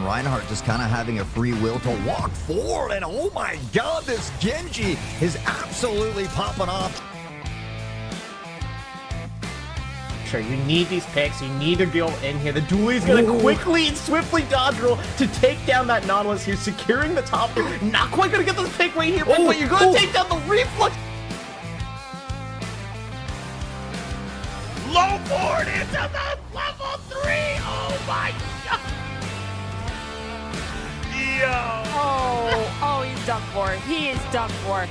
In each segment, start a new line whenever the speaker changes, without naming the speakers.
and Reinhardt just kind of having a free will to walk forward. And oh my God, this Genji is absolutely popping off.
Sure, you need these picks. You need a duel in here. The duel is going to quickly and swiftly dodge roll to take down that Nautilus here, securing the top here. Not quite going to get this pick right here, but you're going to take down the reflux. Low board into the level 3. Oh my God. Yo.
Oh, he's done for. He is done for.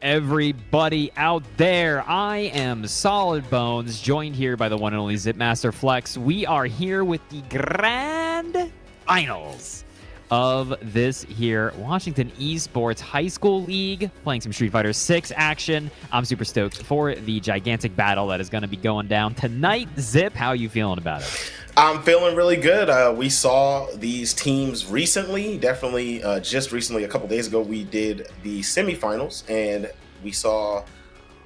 Everybody out there, I am Solid Bones, joined here by the one and only Zipmaster Flex. We are here with the grand finals of this here Washington Esports High School League, playing some Street Fighter 6 action. I'm super stoked for the gigantic battle that is going to be going down tonight. Zip, how are you feeling about it?
I'm feeling really good. We saw these teams recently, definitely just recently, a couple days ago, we did the semifinals, and we saw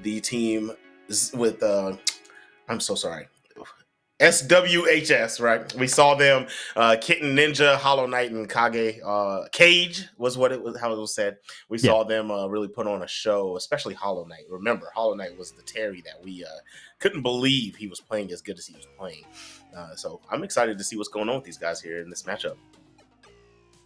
the team with, I'm so sorry, SWHS, right? We saw them, Kitten Ninja, Hollow Knight, and Cage was what it was, how it was said. We saw them really put on a show, especially Hollow Knight. Remember, Hollow Knight was the Terry that we couldn't believe he was playing as good as he was playing. So I'm excited to see what's going on with these guys here in this matchup.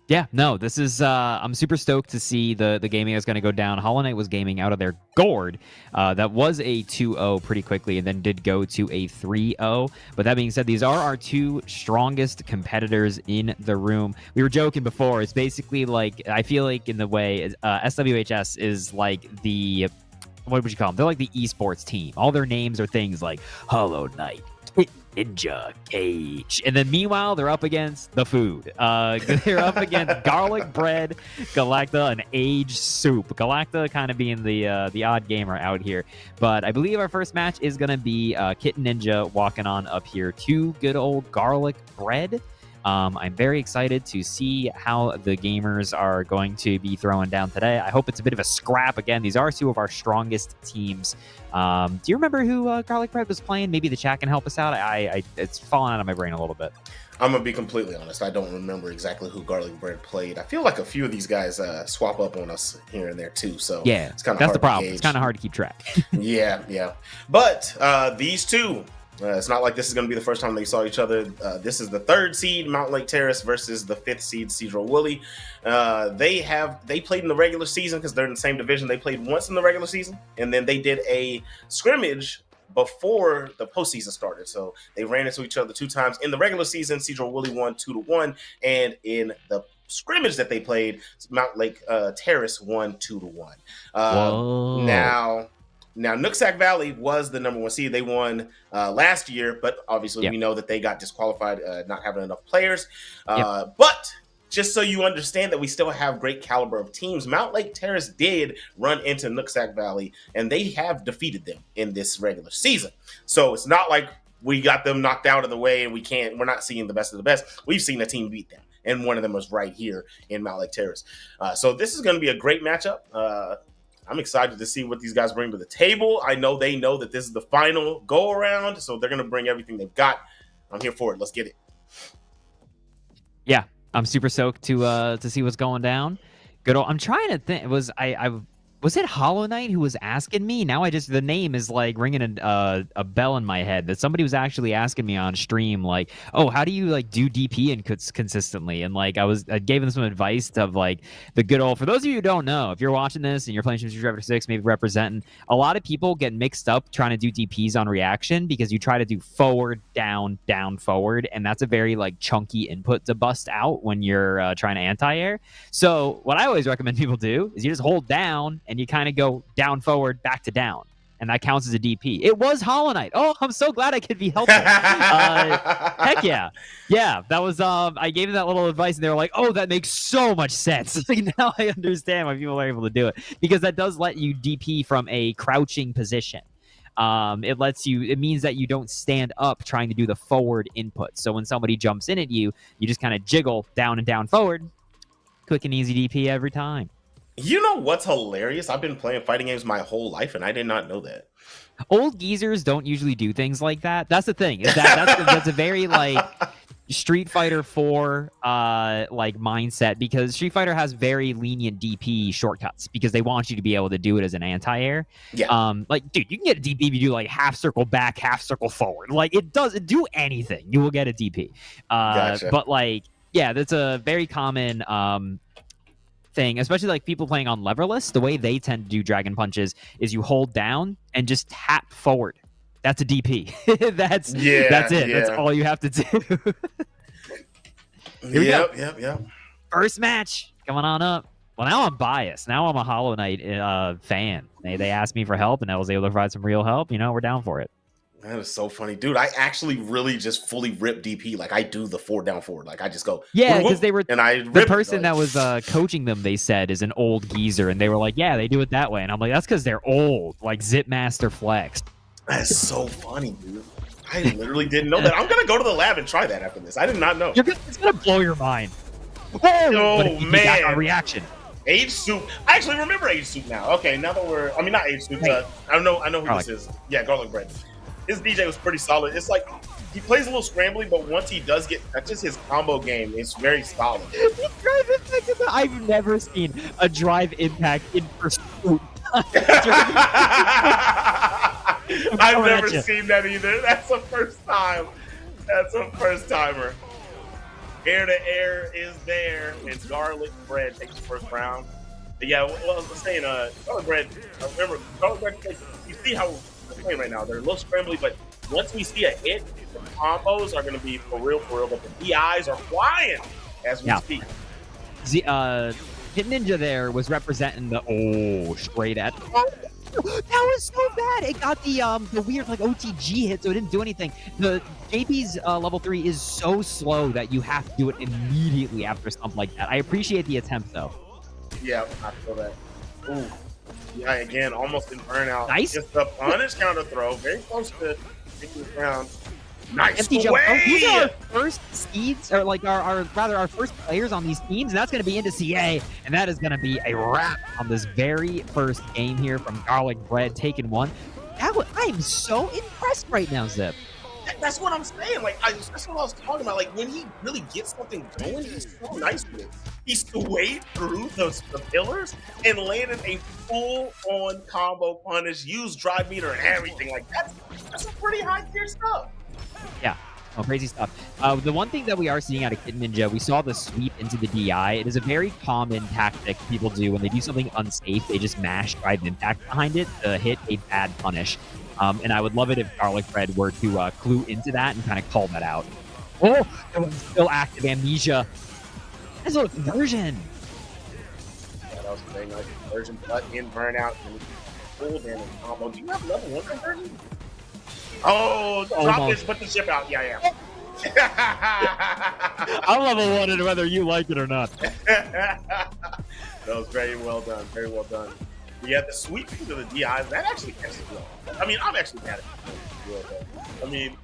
Yeah, no, this is, I'm super stoked to see the gaming that's going to go down. Hollow Knight was gaming out of their gourd. That was a 2-0 pretty quickly and then did go to a 3-0. But that being said, these are our two strongest competitors in the room. We were joking before. It's basically like, I feel like in the way, SWHS is like the, what would you call them? They're like the esports team. All their names are things like Hollow Knight, Ninja, Cage, and then meanwhile they're up against the food. They're up against garlic bread, Galacta, and Age Soup. Galacta kind of being the odd gamer out here, but I believe our first match is gonna be Kitten Ninja walking on up here to good old garlic bread. I'm very excited to see how the gamers are going to be throwing down today. I hope it's a bit of a scrap. Again, these are two of our strongest teams. Do you remember who Garlic Bread was playing? Maybe the chat can help us out. It's falling out of my brain a little bit.
I'm going to be completely honest. I don't remember exactly who Garlic Bread played. I feel like a few of these guys swap up on us here and there too. So
yeah,
it's kind of
that's the problem. It's kind of hard to keep track.
Yeah. But these two, it's not like this is going to be the first time they saw each other. This is the 3rd seed, Mount Lake Terrace, versus the 5th seed, Cedro Woolley. They played in the regular season because they're in the same division. They played once in the regular season, and then they did a scrimmage before the postseason started. So they ran into each other 2 times. In the regular season, Cedro Woolley won 2-1, and in the scrimmage that they played, Mount Lake Terrace won 2-1. Now, Nooksack Valley was the number 1 seed. They won last year, but obviously we know that they got disqualified, not having enough players. But just so you understand that we still have great caliber of teams, Mount Lake Terrace did run into Nooksack Valley, and they have defeated them in this regular season. So it's not like we got them knocked out of the way and we're not seeing the best of the best. We've seen a team beat them, and one of them was right here in Mount Lake Terrace. So this is going to be a great matchup. I'm excited to see what these guys bring to the table. I know they know that this is the final go around, so they're going to bring everything they've got. I'm here for it. Let's get it.
Yeah, I'm super stoked to see what's going down. Good old, I'm trying to think. Was it Hollow Knight who was asking me? Now the name is like ringing a bell in my head that somebody was actually asking me on stream, like, oh, how do you like do DP consistently? And like I gave them some advice of like the good old, for those of you who don't know, if you're watching this and you're playing Street Fighter 6, maybe representing, a lot of people get mixed up trying to do DPs on reaction because you try to do forward, down, down, forward, and that's a very like chunky input to bust out when you're trying to anti-air. So what I always recommend people do is you just hold down and you kind of go down, forward, back to down. And that counts as a DP. It was Hollow Knight. Oh, I'm so glad I could be helpful. Heck yeah. Yeah, that was, I gave them that little advice and they were like, oh, that makes so much sense. Like, now I understand why people are able to do it. Because that does let you DP from a crouching position. It means that you don't stand up trying to do the forward input. So when somebody jumps in at you, you just kind of jiggle down and down forward. Quick and easy DP every time.
You know what's hilarious? I've been playing fighting games my whole life, and I did not know that.
Old geezers don't usually do things like that. That's the thing. That's a very like Street Fighter 4 like mindset, because Street Fighter has very lenient DP shortcuts because they want you to be able to do it as an anti-air.
Yeah.
Like, dude, you can get a DP if you do like half circle back, half circle forward. Like, it doesn't do anything. You will get a DP.
Gotcha.
But like, yeah, that's a very common thing, especially like people playing on leverless. The way they tend to do dragon punches is you hold down and just tap forward. That's a DP. That's it.
Yeah.
That's all you have to do.
Yep.
First match coming on up. Well, now I'm biased. Now I'm a Hollow Knight fan. They asked me for help, and I was able to provide some real help. You know, we're down for it.
That is so funny, dude. I actually really just fully rip DP. Like, I do the forward down forward. Like, I just go.
Yeah, because they were
and I
the
rip
person
it,
that was coaching them. They said is an old geezer, and they were like, "Yeah, they do it that way." And I'm like, "That's because they're old." Like Zipmaster Flex.
That's so funny, dude. I literally didn't know that. I'm gonna go to the lab and try that after this. I did not know.
It's gonna blow your mind.
Oh man!
Our reaction.
Age Soup. I actually remember Age Soup now. Okay, now that not Age Soup. I know who
Garlic.
this is. Yeah, Garlic Bread. His DJ was pretty solid. It's like he plays a little scrambly, but once he does get touches, his combo game is very solid.
I've never seen a drive impact in pursuit.
I've never seen that either. That's the first time. That's a first timer. Air to air is there, and Garlic Bread takes the first round. But yeah, what I was saying, Garlic Bread. Remember, Garlic Bread. You see how we're playing right now? They're a little scrambly, but once we see a hit, the combos are going to be for real. But the DIs are flying as we speak.
Hit Ninja there was representing the straight at. That was so bad. It got the weird like OTG hit, so it didn't do anything. The JP's level 3 is so slow that you have to do it immediately after something like that. I appreciate the attempt though.
Yeah, I feel that. Ooh. Yeah, again, almost in burnout.
Nice.
Just the punish counter throw. Very close to taking the round. Nice.
Empty jump.
Way.
These are our first seeds, or like our first players on these teams, and that's going to be into CA, and that is going to be a wrap on this very first game here from Garlic Bread taking one. I'm so impressed right now, Zip.
That's what I'm saying. Like, that's what I was talking about. Like, when he really gets something going, he's so nice with it. He swayed through the pillars and landed a full-on combo punish, used drive meter and everything. Like, that's some pretty high-tier stuff.
Yeah. Oh, crazy stuff. The one thing that we are seeing out of Kid Ninja, we saw the sweep into the DI. It is a very common tactic people do when they do something unsafe. They just mash drive impact behind it to hit a bad punish. And I would love it if Garlic Bread were to clue into that and kind of call that out. Oh, that was still active amnesia. That's a conversion.
Yeah, that was a very nice conversion, but in burnout and full damage combo. Do you have level 1 conversion? Oh, drop this, put the ship out. Yeah.
I'm level 1 whether you like it or not.
That was very well done. Very well done. Yeah, the sweep into the DIs, that actually catches me off. I mean, I'm actually mad at it. I mean,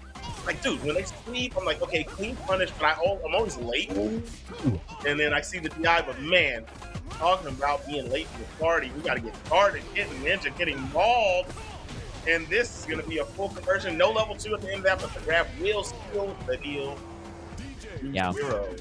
like, dude, when they sweep, I'm like, okay, clean punish, but I'm always late. And then I see the DI, but man, talking about being late to the party, we got to get started. Getting Ninja, getting mauled. And this is going to be a full conversion. No level 2 at the end of that, but the grab will seal the deal.
Yeah.
0.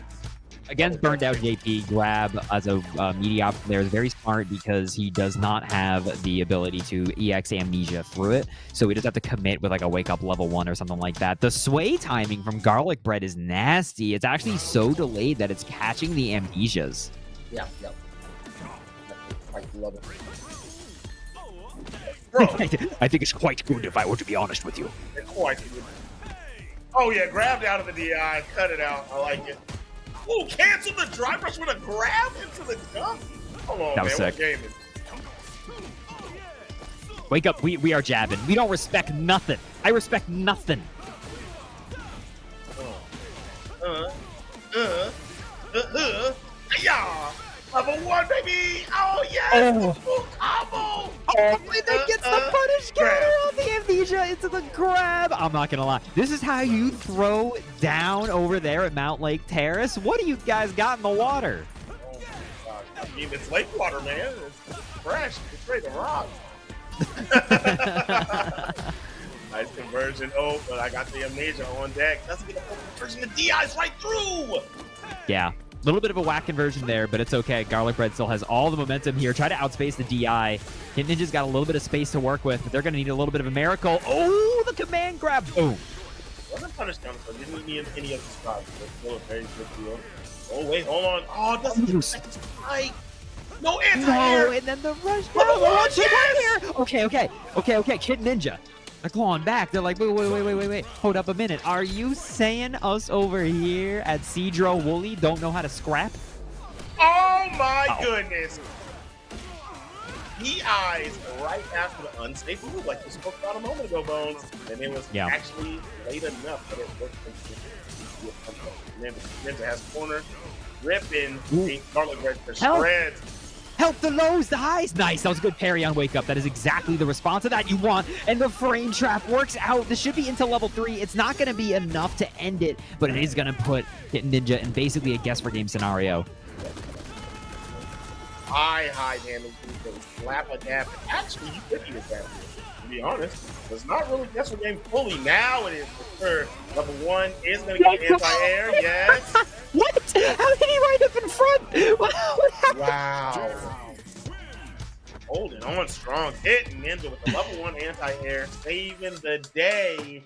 Against burned out JP, grab as a media option there is very smart because he does not have the ability to EX amnesia through it. So we just have to commit with like a wake up level 1 or something like that. The sway timing from Garlic Bread is nasty. It's actually so delayed that it's catching the amnesias.
Yeah. I love it. Bro.
I think it's quite good if I were to be honest with you.
It's quite good. Oh yeah, grabbed out of the DI, cut it out. I like it. Ooh, cancel the drive rush with a grab into the jump. Hold on,
that was
man.
sick.
What game is it?
Wake up, we are jabbing. We don't respect nothing. I respect nothing.
Yeah. Level 1, baby. Oh yeah.
Oh.
Full combo.
Oh, and then gets the punish counter on the amnesia into the grab. I'm not gonna lie. This is how you throw down over there at Mount Lake Terrace. What do you guys got in the water?
Oh my God. I mean, it's lake water, man. It's fresh. It's ready to rock. Nice conversion. Oh, but I got the amnesia on deck. Doesn't get a full conversion. The DI's right through.
Yeah. A little bit of a whack conversion there, but it's okay. Garlic Bread still has all the momentum here. Try to outspace the DI. Hit Ninja's got a little bit of space to work with, but they're going to need a little bit of a miracle. Oh, the command grab. Boom.
Wasn't punished down, so didn't need any of the spots. But still a very good deal. Oh, wait, hold on. Oh, it doesn't get a second strike. No anti-air.
No, and then the rush down. Here. Okay. Kid Ninja. They're clawing back. They're like, wait. Hold up a minute. Are you saying us over here at Cedro Wooly don't know how to scrap?
Oh my goodness. He eyes right after the unsafe move, like you spoke about a moment ago, Bones. And it was actually late enough that it worked. Ninja has corner, ripping Garlic Bread to shreds.
Help the lows, the highs. Nice. That was a good parry on Wake Up. That is exactly the response to that you want. And the frame trap works out. This should be into level 3. It's not going to be enough to end it, but it is going to put Hit Ninja in basically a guess for game scenario.
High damage. Slap a dab. Actually, you could eat a dab. To be honest, it's not really guess for game fully. Now it is for sure. Level 1 is going to get anti-air. Yes.
What? How did he wind up in front?
Wow. Holding on strong. Hit Ninja with the level 1 anti-air. Saving the day.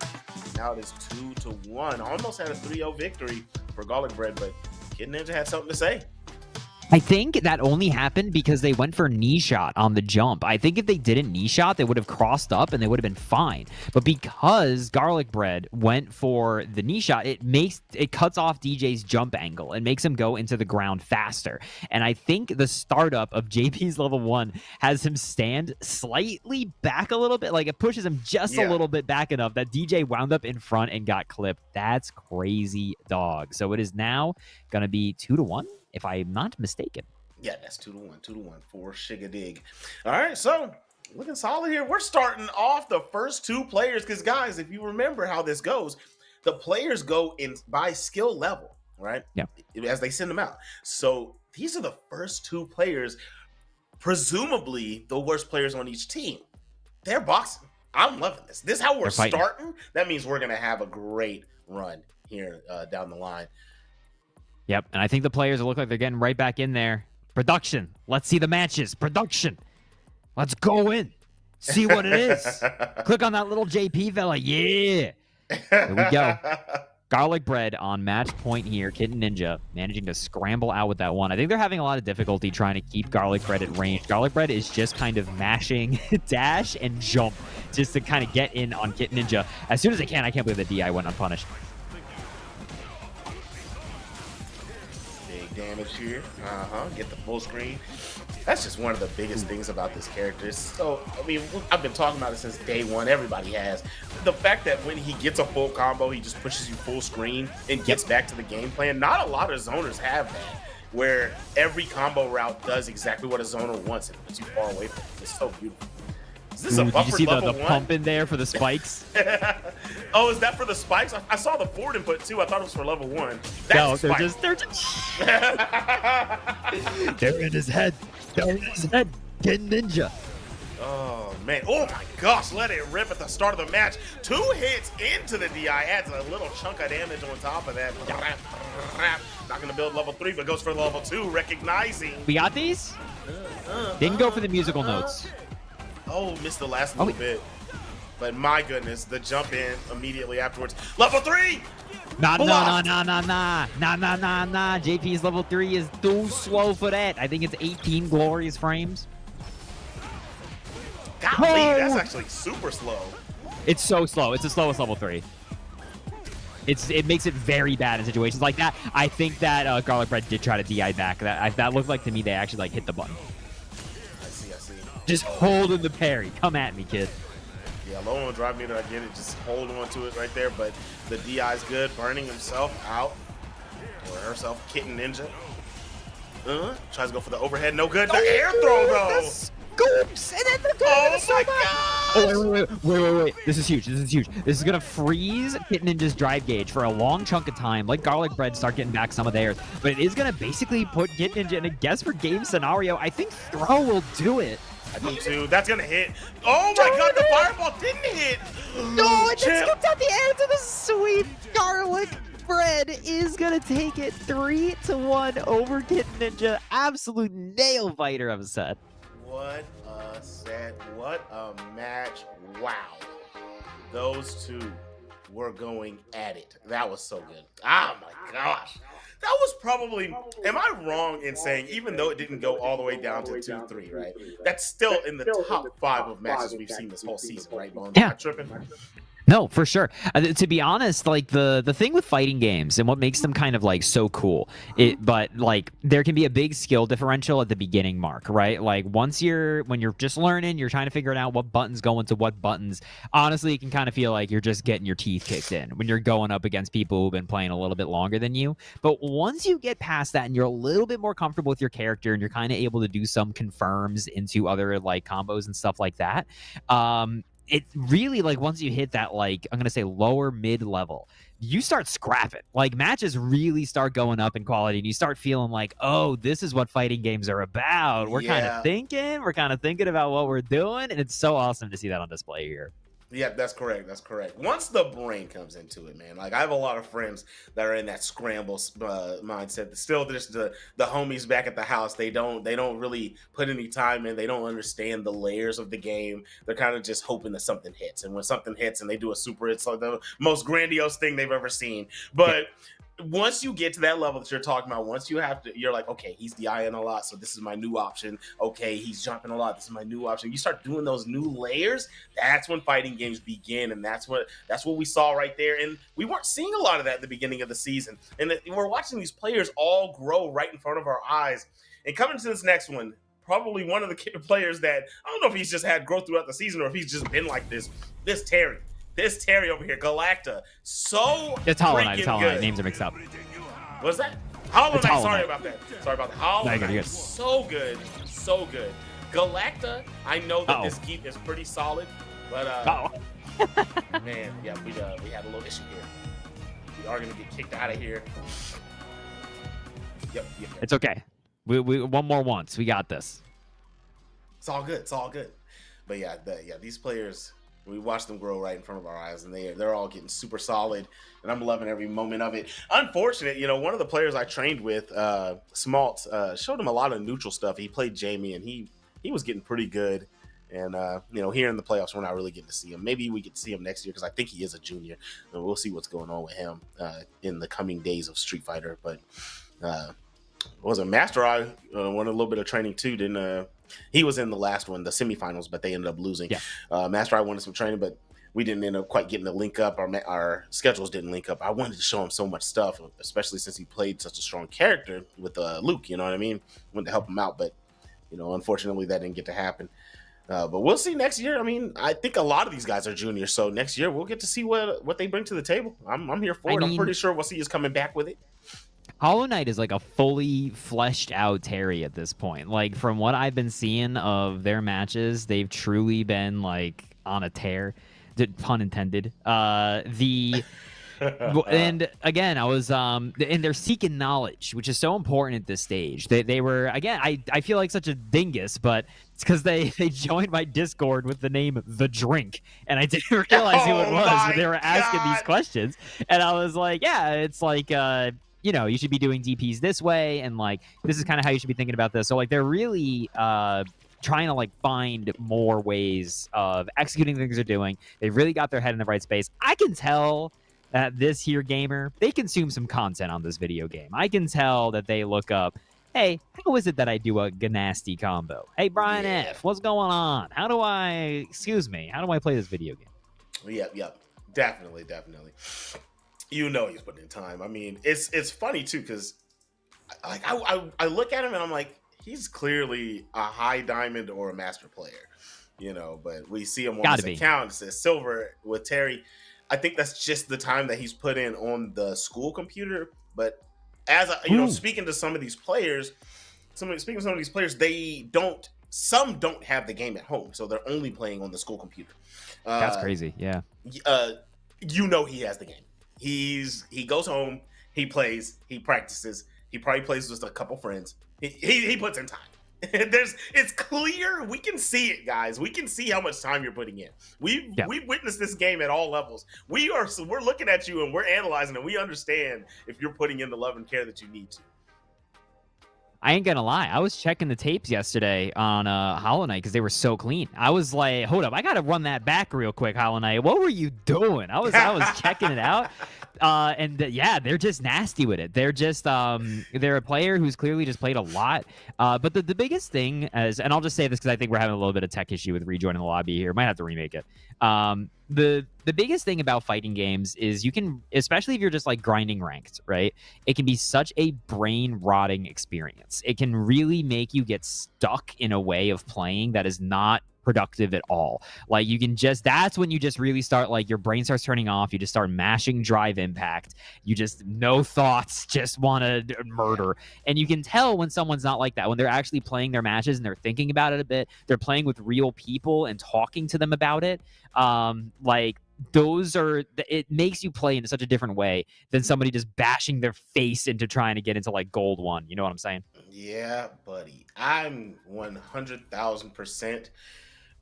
Now it is 2-1. Almost had a 3-0 victory for Garlic Bread, but Kid Ninja had something to say.
I think that only happened because they went for knee shot on the jump. I think if they didn't knee shot, they would have crossed up and they would have been fine. But because Garlic Bread went for the knee shot, it cuts off DJ's jump angle and makes him go into the ground faster. And I think the startup of JP's level 1 has him stand slightly back a little bit. Like it pushes him just a little bit back enough that DJ wound up in front and got clipped. That's crazy, dog. So it is now going to be 2-1. If I'm not mistaken.
Yeah, that's 2-1 for Shigadig. All right, so looking solid here. We're starting off the first 2 players because, guys, if you remember how this goes, the players go in by skill level, right?
Yeah.
As they send them out. So these are the first 2 players, presumably the worst players on each team. They're boxing. I'm loving this. This is how we're starting. That means we're going to have a great run here down the line.
Yep, and I think the players look like they're getting right back in there. Production. Let's see the matches. Production. Let's go in. See what it is. Click on that little JP fella. Yeah. Here we go. Garlic Bread on match point here. Kitten Ninja managing to scramble out with that one. I think they're having a lot of difficulty trying to keep Garlic Bread at range. Garlic Bread is just kind of mashing dash and jump just to kind of get in on Kitten Ninja as soon as they can. I can't believe the DI went unpunished.
Damage here. Get the full screen. That's just one of the biggest things about this character. So, I mean, I've been talking about it since day 1. Everybody has. The fact that when he gets a full combo, he just pushes you full screen and gets back to the game plan. Not a lot of zoners have that, where every combo route does exactly what a zoner wants and puts you far away from it. It's so beautiful. Is this a buffer?
Did you see
level
the
1?
pump in there for the spikes?
Oh, is that for the spikes? I saw the forward input too. I thought it was for level 1.
That's they're just they're in his head. They're in his head. Get Ninja.
Oh man. Oh my gosh. Let it rip at the start of the match. 2 hits into the DI. Adds a little chunk of damage on top of that. Not gonna build level 3, but goes for level 2, recognizing.
We got these? Didn't go for the musical notes.
Oh, missed the last little bit. But my goodness, the jump in immediately afterwards. Level 3!
Nah. JP's level 3 is too slow for that. I think it's 18 glorious frames.
Golly, that's actually super slow.
It's so slow. It's the slowest level 3. It makes it very bad in situations like that. I think that Garlic Bread did try to DI back. That looked like to me they actually like hit the button.
I see.
Just holding the parry. Come at me, kid.
Yeah, low on drive meter, I get it. Just hold on to it right there. But the DI is good. Burning himself out. Or herself. Kitten Ninja. Tries to go for the overhead. No good. The air throw, though.
scoops, and then the
Oh my god!
Oh, wait. This is huge. This is going to freeze Kit Ninja's drive gauge for a long chunk of time. Let Garlic Bread start getting back some of theirs. But it is going to basically put Kit Ninja in a guess for game scenario. I think Throw will do it.
I do too. That's gonna hit. Oh my god, the fireball didn't hit.
No, it just scooped out the ends of the sweet Garlic Bread is going to take it 3-1 over Kit Ninja. Absolute nail biter of a set.
What a set. What a match. Wow. Those two were going at it. That was so good. Oh my gosh. That was probably, am I wrong in saying, even though it didn't go all the way down to 2-3, right? That's still in the top 5 of matches we've seen this whole season, right, Bone?
Yeah.
Am I tripping?
No, for sure. To be honest, like the thing with fighting games and what makes them kind of like so cool, but like there can be a big skill differential at the beginning mark, right? Like when you're just learning, you're trying to figure out what buttons go into what buttons. Honestly, it can kind of feel like you're just getting your teeth kicked in when you're going up against people who've been playing a little bit longer than you. But once you get past that and you're a little bit more comfortable with your character and you're kind of able to do some confirms into other like combos and stuff like that, it really, like, once you hit that, like, I'm going to say lower mid level, you start scrapping. Like, matches really start going up in quality, and you start feeling like, oh, this is what fighting games are about. We're kind of thinking about what we're doing, and it's so awesome to see that on display here.
Yeah, that's correct. That's correct. Once the brain comes into it, man, like I have a lot of friends that are in that scramble mindset. Still, just the homies back at the house. They don't really put any time in. They don't understand the layers of the game. They're kind of just hoping that something hits. And when something hits and they do a super, it's like the most grandiose thing they've ever seen. But once you get to that level that you're talking about, once you're like, okay, he's DIing a lot, so this is my new option. Okay, he's jumping a lot, this is my new option. You start doing those new layers, that's when fighting games begin, and that's what we saw right there. And we weren't seeing a lot of that at the beginning of the season. And we're watching these players all grow right in front of our eyes. And coming to this next one, probably one of the players that, I don't know if he's just had growth throughout the season or if he's just been like this Terry. This Terry over here, Galacta, so
it's Hollow Knight.
freaking
It's Hollow
good.
Knight. Names are mixed up.
What's that? Hollow Knight.
Hollow
Sorry
Knight.
about that. Hollow Knight. So good. Galacta, I know that this keep is pretty solid, but man, yeah, we had a little issue here. We are gonna get kicked out of here. Yep.
It's okay. We one more once. We got this.
It's all good. But yeah, these players, we watch them grow right in front of our eyes, and they're all getting super solid, and I'm loving every moment of it. Unfortunate, one of the players I trained with, Smalt, showed him a lot of neutral stuff. He played Jamie, and he was getting pretty good. And here in the playoffs, we're not really getting to see him. Maybe we get to see him next year because I think he is a junior, and we'll see what's going on with him in the coming days of Street Fighter. But was a Master Eye won a little bit of training too. He was in the last one, the semifinals, but they ended up losing. Yeah. Master Eye wanted some training, but we didn't end up quite getting to link up. Our schedules didn't link up. I wanted to show him so much stuff, especially since he played such a strong character with Luke. You know what I mean? Wanted to help him out, but unfortunately that didn't get to happen. But we'll see next year. I mean, I think a lot of these guys are juniors, so next year we'll get to see what they bring to the table. I'm here for it. I'm pretty sure we'll see us coming back with it.
Hollow Knight is like a fully fleshed out Terry at this point. Like, from what I've been seeing of their matches, they've truly been like on a tear, pun intended. And again, I was and they're seeking knowledge, which is so important at this stage. They were, again, I feel like such a dingus, but it's because they joined my Discord with the name The Drink, and I didn't realize who it was when they were asking these questions. And I was like, yeah, it's like you should be doing DPs this way, and like this is kind of how you should be thinking about this. So like they're really trying to like find more ways of executing things they're doing. They've really got their head in the right space. I can tell that this here gamer, they consume some content on this video game. I can tell that they look up, hey, how is it that I do a Ganasty combo? Hey, Brian F., what's going on? How do I play this video game?
Yep. Definitely. He's putting in time. I mean, it's funny too, because like I look at him and I'm like, he's clearly a high diamond or a master player, but we see him on his account, it says silver with Terry. I think that's just the time that he's put in on the school computer. But as speaking to some of these players, they don't some don't have the game at home, so they're only playing on the school computer.
That's crazy. Yeah.
You know he has the game. He goes home, he plays, he practices, he probably plays with a couple friends. He puts in time. It's clear. We can see it, guys. We can see how much time you're putting in. We've witnessed this game at all levels. We're looking at you and we're analyzing and we understand if you're putting in the love and care that you need to.
I ain't gonna lie. I was checking the tapes yesterday on Hollow Knight because they were so clean. I was like, hold up, I gotta run that back real quick, Hollow Knight. What were you doing? I was checking it out. Yeah, they're just nasty with it. They're just they're a player who's clearly just played a lot. But the biggest thing is, and I'll just say this because I think we're having a little bit of tech issue with rejoining the lobby here. Might have to remake it. The biggest thing about fighting games is you can, especially if you're just like grinding ranked, right? It can be such a brain rotting experience. It can really make you get stuck in a way of playing that is not productive at all. Like you can just, that's when you just really start, like your brain starts turning off. You just start mashing drive impact. You just, no thoughts, just want to murder. And you can tell when someone's not like that, when they're actually playing their matches and they're thinking about it a bit, they're playing with real people and talking to them about it. Like those are, it makes you play in such a different way than somebody just bashing their face into trying to get into like gold 1. You know what I'm saying?
Yeah, buddy. I'm 100,000%.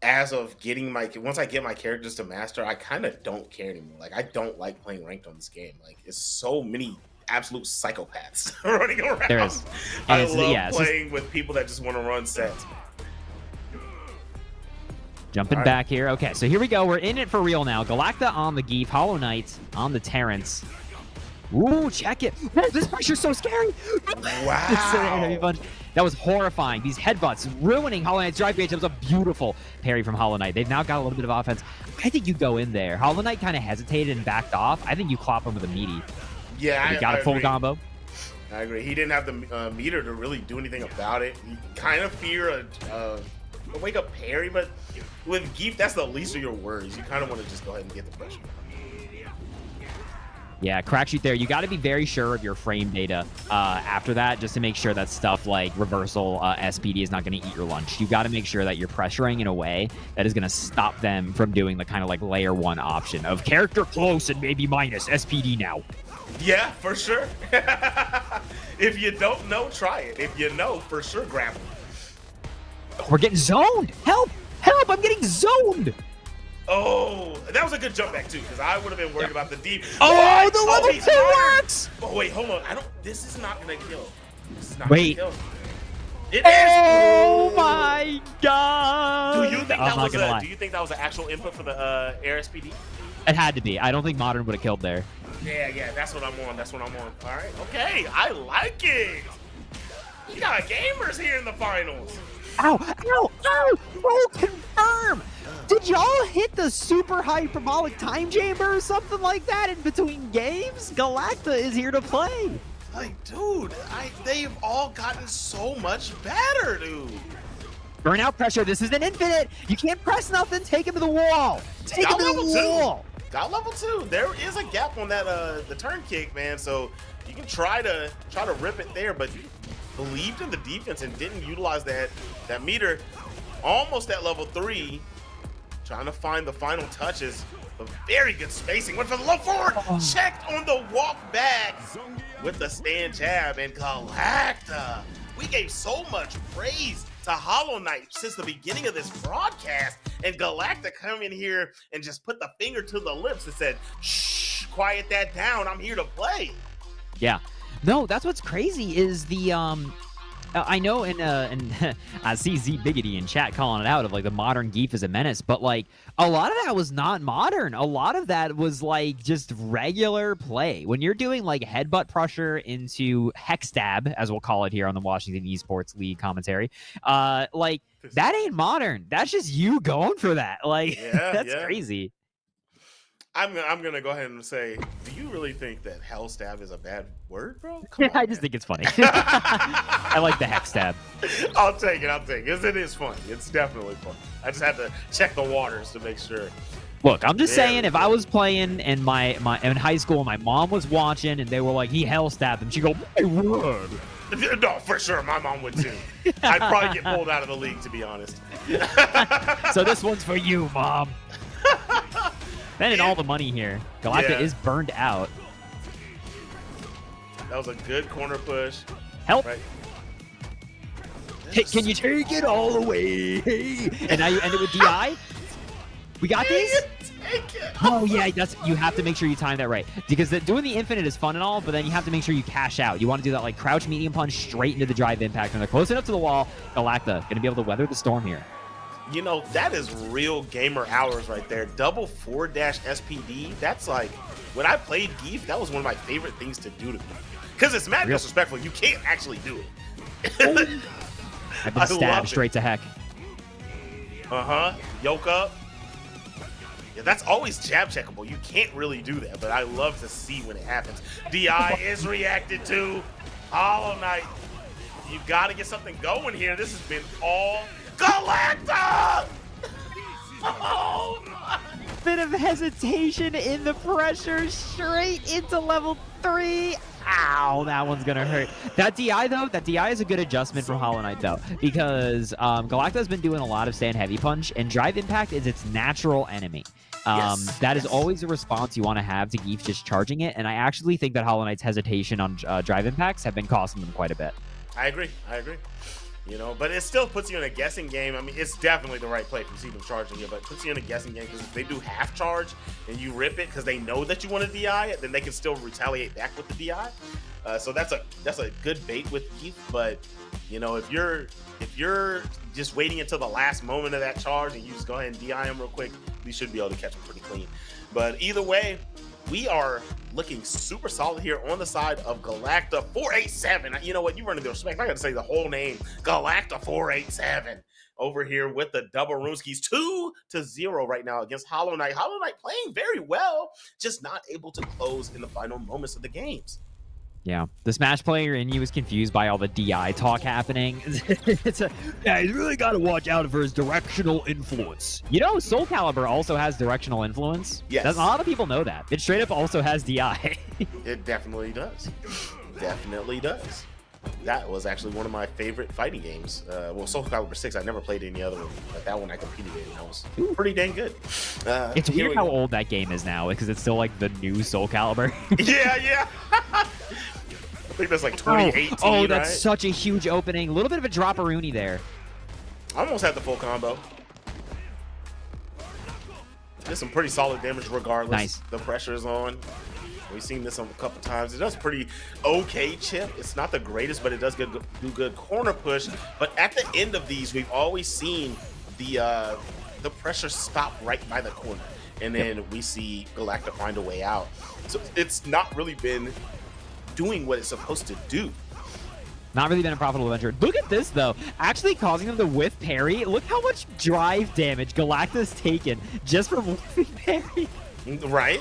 As of getting once I get my characters to master, I kind of don't care anymore. Like I don't like playing ranked on this game. Like it's so many absolute psychopaths running around.
There is.
I love playing with people that just want to run sets.
Jumping back here. Okay, so here we go. We're in it for real now. Galacta on the Geef, Hollow Knight on the Terrence. Ooh, check it. Oh, this pressure's so scary.
Wow.
That was horrifying. These headbutts ruining Hollow Knight's drive gauge. That was a beautiful parry from Hollow Knight. They've now got a little bit of offense. I think you go in there. Hollow Knight kind of hesitated and backed off. I think you clop him with a meaty.
Yeah,
he got a full combo.
I agree. He didn't have the meter to really do anything about it. You kind of fear a wake-up parry, but with Geef, that's the least of your worries. You kind of want to just go ahead and get the pressure.
Yeah, crack sheet there. You got to be very sure of your frame data after that, just to make sure that stuff like reversal SPD is not going to eat your lunch. You got to make sure that you're pressuring in a way that is going to stop them from doing the kind of like layer 1 option of character close and maybe minus SPD now.
Yeah, for sure. If you don't know, try it. If you know, for sure, grab them.
We're getting zoned. Help! Help! I'm getting zoned.
Oh, that was a good jump back too, because I would have been worried about the deep.
Oh, the level 2 works!
Oh wait, hold on. This is not gonna kill. This is not
gonna
kill. It is.
Oh my god!
Do you think that was an actual input for the air SPD?
It had to be. I don't think Modern would have killed there.
Yeah, that's what I'm on. All right, okay, I like it. You got gamers here in the finals.
Ow! Roll confirm! Did y'all hit the super hyperbolic time chamber or something like that in between games? Galacta is here to play.
Like, dude, they've all gotten so much better, dude.
Burnout pressure. This is an infinite. You can't press nothing. Take him to the wall. Take him to the wall.
Got level 2. There is a gap on that the turn kick, man. So you can try to rip it there, but you believed in the defense and didn't utilize that meter. Almost at level 3. Trying to find the final touches. A very good spacing. Went for the low forward. Checked on the walk back with the stand jab. And Galacta. We gave so much praise to Hollow Knight since the beginning of this broadcast. And Galacta come in here and just put the finger to the lips and said, shh, quiet that down. I'm here to play.
Yeah. No, that's what's crazy is the I know, and I see Z Biggity in chat calling it out of like the modern Geef is a menace, but like a lot of that was not modern. A lot of that was like just regular play. When you're doing like headbutt pressure into hex stab, as we'll call it here on the Washington Esports League commentary, like that ain't modern. That's just you going for that. Like that's crazy.
I'm gonna go ahead and say, do you really think that hell stab is a bad word, bro? Come on,
I just think it's funny. I like the hex stab.
I'll take it. It is funny. It's definitely funny. I just had to check the waters to make sure.
Look, I'm just saying, if I was playing in my in high school, and my mom was watching, and they were like, he hell stabbed him, she'd go, my word.
No, for sure. My mom would too. I'd probably get pulled out of the league, to be honest.
So this one's for you, Mom. Spending all the money here. Galacta is burned out.
That was a good corner push.
Help.
Right.
Hey, can you take it all away? Hey. And now you end it with DI? We got this? Oh, yeah, you have to make sure you time that right. Because doing the infinite is fun and all, but then you have to make sure you cash out. You want to do that like crouch medium punch straight into the drive impact. When they're close enough to the wall, Galacta going to be able to weather the storm here.
You know, that is real gamer hours right there. Double 4-dash SPD. That's like, when I played Geef, that was one of my favorite things to do to me. Because it's mad disrespectful. You can't actually do it.
I've been stabbed straight to heck.
Yoke up. Yeah, that's always jab checkable. You can't really do that, but I love to see when it happens. DI is reacted to. Hollow Knight. You got to get something going here. This has been all Galacta! Oh my.
Bit of hesitation in the pressure, straight into level 3. Ow, that one's gonna hurt. That DI though, that DI is a good adjustment from Hollow Knight though, because Galacta's been doing a lot of stand heavy punch, and drive impact is its natural enemy. That is always a response you want to have to Geef just charging it, and I actually think that Hollow Knight's hesitation on drive impacts have been costing them quite a bit.
I agree. You know, but it still puts you in a guessing game. I mean, it's definitely the right play from see them charging you, but it puts you in a guessing game because if they do half charge and you rip it because they know that you want to DI it, then they can still retaliate back with the DI. So that's a good bait with Geef. But you know, if you're just waiting until the last moment of that charge and you just go ahead and DI him real quick, you should be able to catch him pretty clean. But either way, we are looking super solid here on the side of Galacta 487. You know what? You run into respect. I got to say the whole name. Galacta 487 over here with the double Runeskis 2-0 right now against Hollow Knight. Hollow Knight playing very well, just not able to close in the final moments of the games.
Yeah, the Smash player in you is confused by all the DI talk happening. He's really got to watch out for his directional influence. You know, Soul Calibur also has directional influence.
Yes.
A lot of people know that. It straight up also has DI.
It definitely does. Definitely does. That was actually one of my favorite fighting games. Well, Soul Calibur 6, I never played any other one, but that one I competed in. That was pretty dang good.
It's weird how old that game is now, because it's still like the new Soul Calibur.
Yeah. I think that's like 2018.
Oh, that's such a huge opening. A little bit of a drop-a-rooney there.
I almost had the full combo. Did some pretty solid damage regardless.
Nice.
The pressure is on. We've seen this a couple times. It does pretty okay chip. It's not the greatest, but it does do good corner push. But at the end of these, we've always seen the pressure stop right by the corner. And then we see Galacta find a way out. So it's not really been doing what it's supposed to do.
Not really been a profitable venture. Look at this, though. Actually causing them to whiff parry. Look how much drive damage Galacta's taken just from whiffing parry.
Right?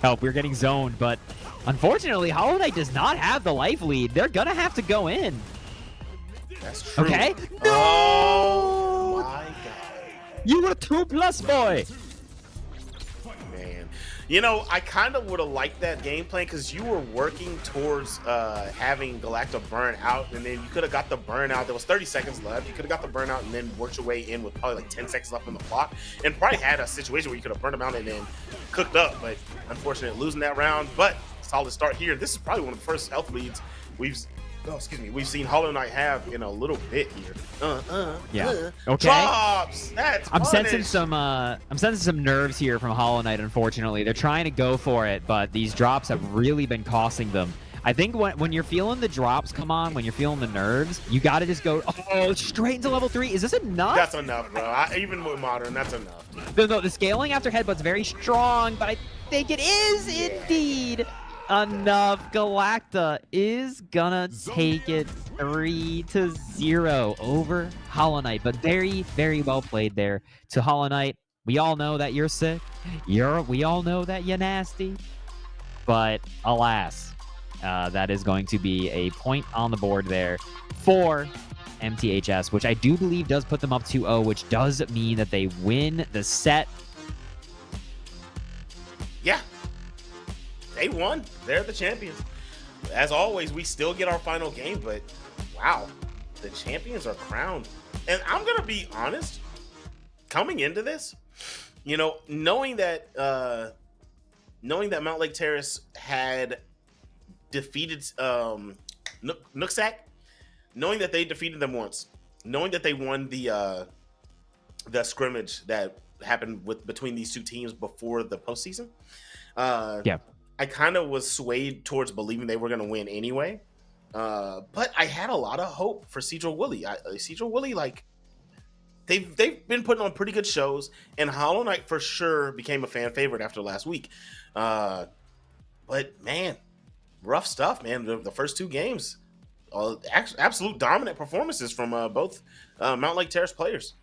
Help, we're getting zoned, but unfortunately, Hollow Knight does not have the life lead. They're gonna have to go in.
That's true.
Okay? No!
Oh, my God.
You were 2+ boy!
You know, I kind of would have liked that game plan because you were working towards having Galacta burn out, and then you could have got the burnout. There was 30 seconds left. You could have got the burnout and then worked your way in with probably like 10 seconds left on the clock, and probably had a situation where you could have burned them out and then cooked up. But unfortunately, losing that round. But solid start here. This is probably one of the first health leads we've seen Hollow Knight have in a little bit here.
Okay.
Drops.
I'm sensing some nerves here from Hollow Knight. Unfortunately, they're trying to go for it, but these drops have really been costing them. I think when you're feeling the drops come on, when you're feeling the nerves, you got to just go straight into level 3. Is this enough?
That's enough, bro. Even with modern, that's enough.
No, the scaling after headbutt's very strong, but I think it is indeed enough. Galacta is gonna take it 3-0 over Hollow Knight, but very, very well played there to Hollow Knight. We all know that you're sick. We all know that you're nasty. But alas, that is going to be a point on the board there for MTHS, which I do believe does put them up 2-0, which does mean that they win the set.
Yeah, they won. They're the champions. As always, we still get our final game, but wow, the champions are crowned. And I'm gonna be honest, coming into this, you know, knowing that Mount Lake Terrace had defeated Nooksack, knowing that they defeated them once, knowing that they won the scrimmage that happened between these two teams before the postseason, I kind of was swayed towards believing they were going to win anyway. But I had a lot of hope for Cedro Woolley. Cedro Woolley, like, they've been putting on pretty good shows, and Hollow Knight for sure became a fan favorite after last week. But man, rough stuff, man. The first two games, absolute dominant performances from both Mount Lake Terrace players.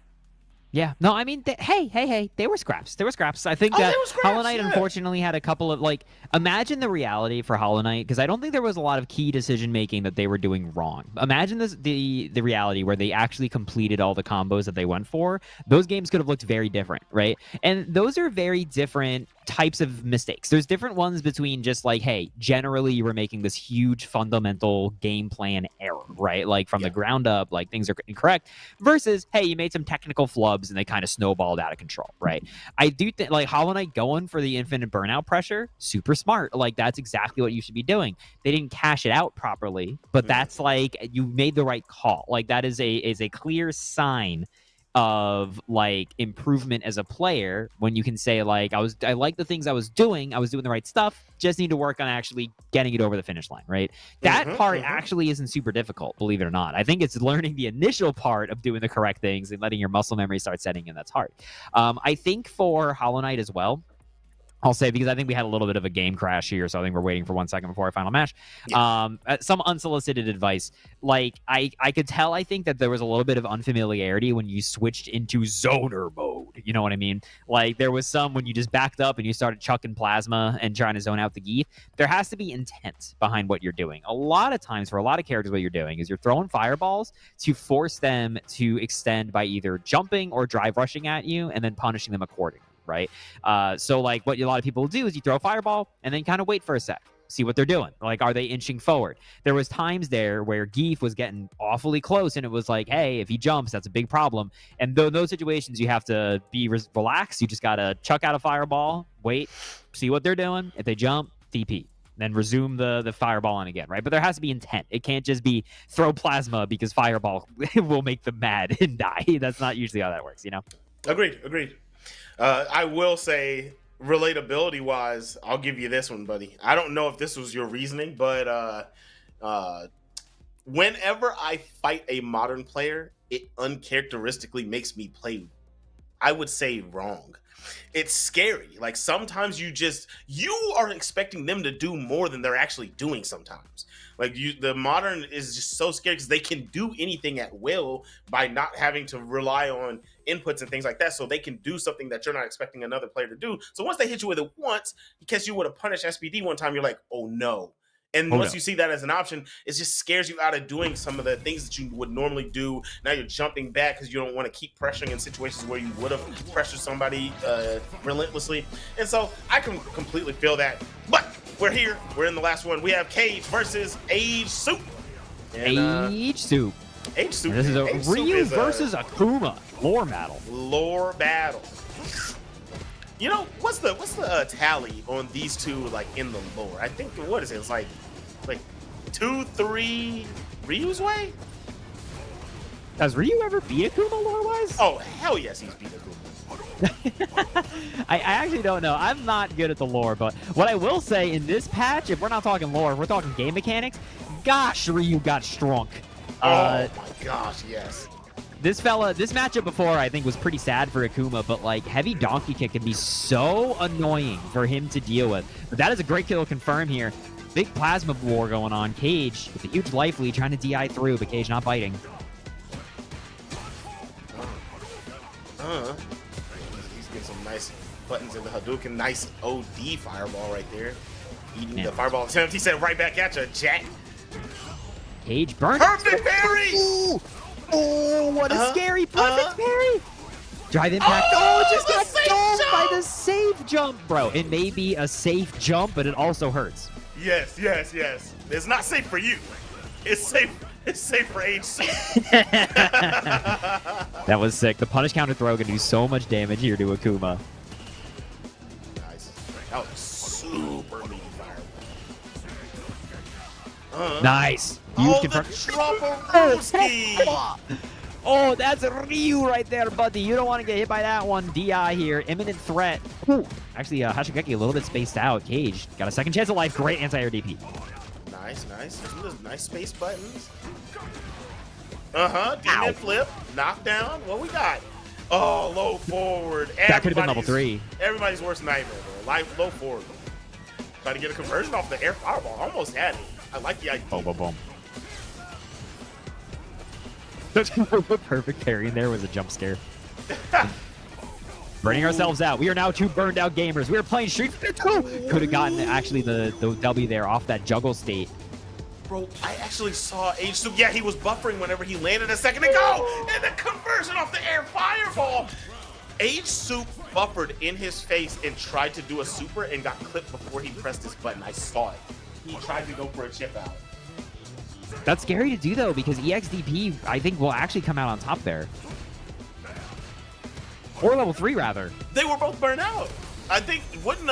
Yeah, no, I mean, hey, they were scraps. They were scraps. I think that Hollow Knight unfortunately had a couple of, like, imagine the reality for Hollow Knight, because I don't think there was a lot of key decision making that they were doing wrong. Imagine the reality where they actually completed all the combos that they went for. Those games could have looked very different, right? And those are very different types of mistakes. There's different ones between just like, hey, generally you were making this huge fundamental game plan error, right? Like from the ground up, like things are incorrect, versus, hey, you made some technical flubs and they kind of snowballed out of control, right? I do think like Hollow Knight going for the infinite burnout pressure, super smart. Like that's exactly what you should be doing. They didn't cash it out properly, but that's like, you made the right call. Like that is a clear sign of like improvement as a player when you can say like I like the things I was doing the right stuff, just need to work on actually getting it over the finish line, right? That part actually isn't super difficult, believe it or not. I think it's learning the initial part of doing the correct things and letting your muscle memory start setting in. That's hard. I think for Hollow Knight as well, I'll say, because I think we had a little bit of a game crash here, so I think we're waiting for 1 second before our final match. Some unsolicited advice. Like, I could tell, I think, that there was a little bit of unfamiliarity when you switched into zoner mode. You know what I mean? Like, there was some when you just backed up and you started chucking plasma and trying to zone out the Geef. There has to be intent behind what you're doing. A lot of times, for a lot of characters, what you're doing is you're throwing fireballs to force them to extend by either jumping or drive rushing at you and then punishing them accordingly. Right? So like what a lot of people will do is you throw a fireball and then kind of wait for a sec, see what they're doing. Like, are they inching forward? There was times there where Geef was getting awfully close and it was like, hey, if he jumps, that's a big problem. And in those situations, you have to be relaxed. You just got to chuck out a fireball, wait, see what they're doing. If they jump, TP. Then resume the fireball on again, right? But there has to be intent. It can't just be throw plasma because fireball will make them mad and die. That's not usually how that works, you know?
Agreed. I will say, relatability-wise, I'll give you this one, buddy. I don't know if this was your reasoning, but whenever I fight a modern player, it uncharacteristically makes me play, I would say, wrong. It's scary. Like, sometimes you are expecting them to do more than they're actually doing sometimes. Like, the modern is just so scary because they can do anything at will by not having to rely on inputs and things like that. So they can do something that you're not expecting another player to do. So once they hit you with it once, because you would have punished SPD one time, you're like, oh no. And once you see that as an option, it just scares you out of doing some of the things that you would normally do. Now you're jumping back because you don't want to keep pressuring in situations where you would have pressured somebody relentlessly. And so I can completely feel that. But we're here. We're in the last one. We have Cage versus Age Soup. And,
Age Soup.
Age Soup.
This is a Ryu versus Akuma lore battle.
Lore battle. You know, what's the tally on these two, like, in the lore? I think, what is it? It's like 2-3 Ryu's way?
Has Ryu ever beat Akuma lore-wise?
Oh, hell yes, he's beat Akuma.
I actually don't know. I'm not good at the lore, but what I will say in this patch, if we're not talking lore, if we're talking game mechanics, gosh, Ryu got strong.
Oh my gosh, yes.
This matchup before, I think, was pretty sad for Akuma, but, like, heavy donkey kick can be so annoying for him to deal with. But that is a great kill confirmed here. Big plasma war going on. Cage with a huge life lead trying to DI through, but Cage not biting.
He's getting some buttons in the Hadouken. Nice OD fireball right there. Eating the fireball attempt. He said right back at you, Jack.
Cage burn.
Perfect parry!
Ooh. Oh, what a scary perfect parry. Drive impact. Oh, it just got stolen by the safe jump, bro. It may be a safe jump, but it also hurts.
Yes. It's not safe for you. It's safe for HC.
That was sick. The punish counter throw can do so much damage here to Akuma.
Nice. That was super meaty fireball.
Nice.
Oh, the Troparuski!
Oh, that's Ryu right there, buddy. You don't want to get hit by that one. DI here. Imminent threat. Ooh. Actually, Hashigeki a little bit spaced out. Cage got a second chance of life. Great anti-air DP.
Nice. Nice space buttons. Demon flip. Knockdown. What we got? Oh, low forward.
That could have been level 3.
Everybody's worst nightmare, bro. Low forward. Try to get a conversion off the air fireball. Almost had it. I like the idea.
Boom. Perfect parry in there was a jump scare. Burning ourselves out. We are now 2 burned out gamers. We are playing Street Fighter 2. Could have gotten actually the W there off that juggle state.
Bro, I actually saw H-Soup. Yeah, he was buffering whenever he landed a second ago. And the conversion off the air fireball. H-Soup buffered in his face and tried to do a super and got clipped before he pressed his button. I saw it. He tried to go for a chip out.
That's scary to do, though, because EXDP, I think, will actually come out on top there. Or level 3, rather.
They were both burned out. I think, wouldn't,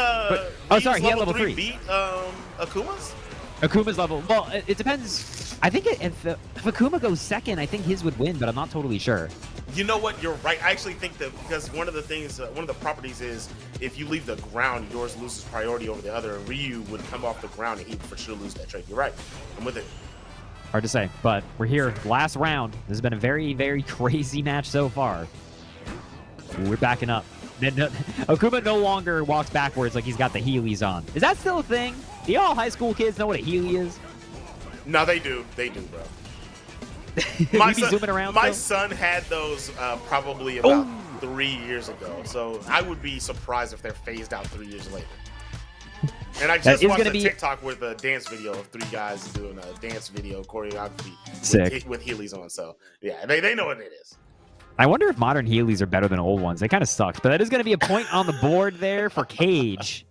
sorry, he had level 3.
Beat, Akuma's?
Akuma's level, well, it depends. I think if Akuma goes second, I think his would win, but I'm not totally sure.
You know what? You're right. I actually think that because one of the things, one of the properties is if you leave the ground, yours loses priority over the other. And Ryu would come off the ground and he would for sure lose that trade. You're right. I'm with it.
Hard to say, but we're here. Last round. This has been a very, very crazy match so far. We're backing up. Akuma no longer walks backwards like he's got the Heelys on. Is that still a thing? Do all high school kids know what a Heely is?
No, they do. They do, bro.
Zooming around.
My son had those probably about 3 years ago, so I would be surprised if they're phased out 3 years later. And I just watched a TikTok with a dance video of 3 guys doing a dance video choreography with Heelys on. So yeah, they know what it is.
I wonder if modern Heelys are better than old ones. They kind of sucked, but that is going to be a point on the board there for Cage.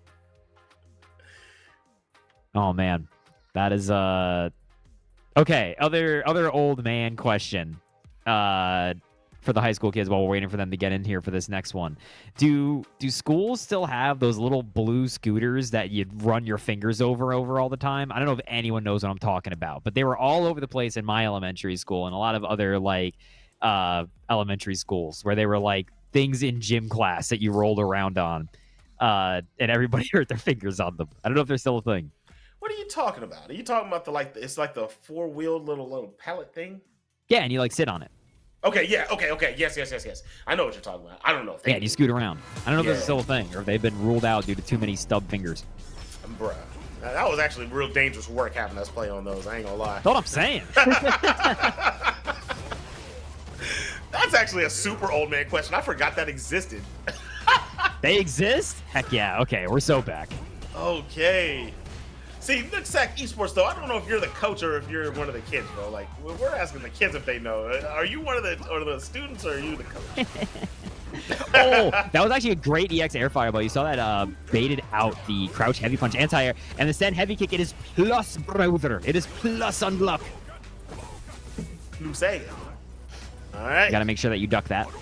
Oh man, that is okay. Other old man question for the high school kids while we're waiting for them to get in here for this next one. Do schools still have those little blue scooters that you run your fingers over all the time? I don't know if anyone knows what I'm talking about, but they were all over the place in my elementary school and a lot of other like elementary schools where they were like things in gym class that you rolled around on, and everybody hurt their fingers on them. I don't know if they're still a thing.
What are you talking about? Are you talking about it's like the 4-wheeled little pallet thing?
Yeah, and you like sit on it.
Okay, yeah, okay. Yes. I know what you're talking about. I don't know if
you scoot around. I don't know if this is still a thing or if they've been ruled out due to too many stub fingers.
Bruh. That was actually real dangerous work having us play on those. I ain't gonna lie.
That's what I'm saying.
That's actually a super old man question. I forgot that existed.
They exist? Heck yeah. Okay, we're so back.
Okay. See, look, Zach, Esports, though, I don't know if you're the coach or if you're one of the kids, bro. Like, we're asking the kids if they know. Are you one of the students or are you the coach?
Oh, that was actually a great EX air fireball. You saw that baited out the crouch heavy punch anti-air. And the send heavy kick, it is plus, brother. It is plus on luck.
You say it. All right.
You got to make sure that you duck that.
All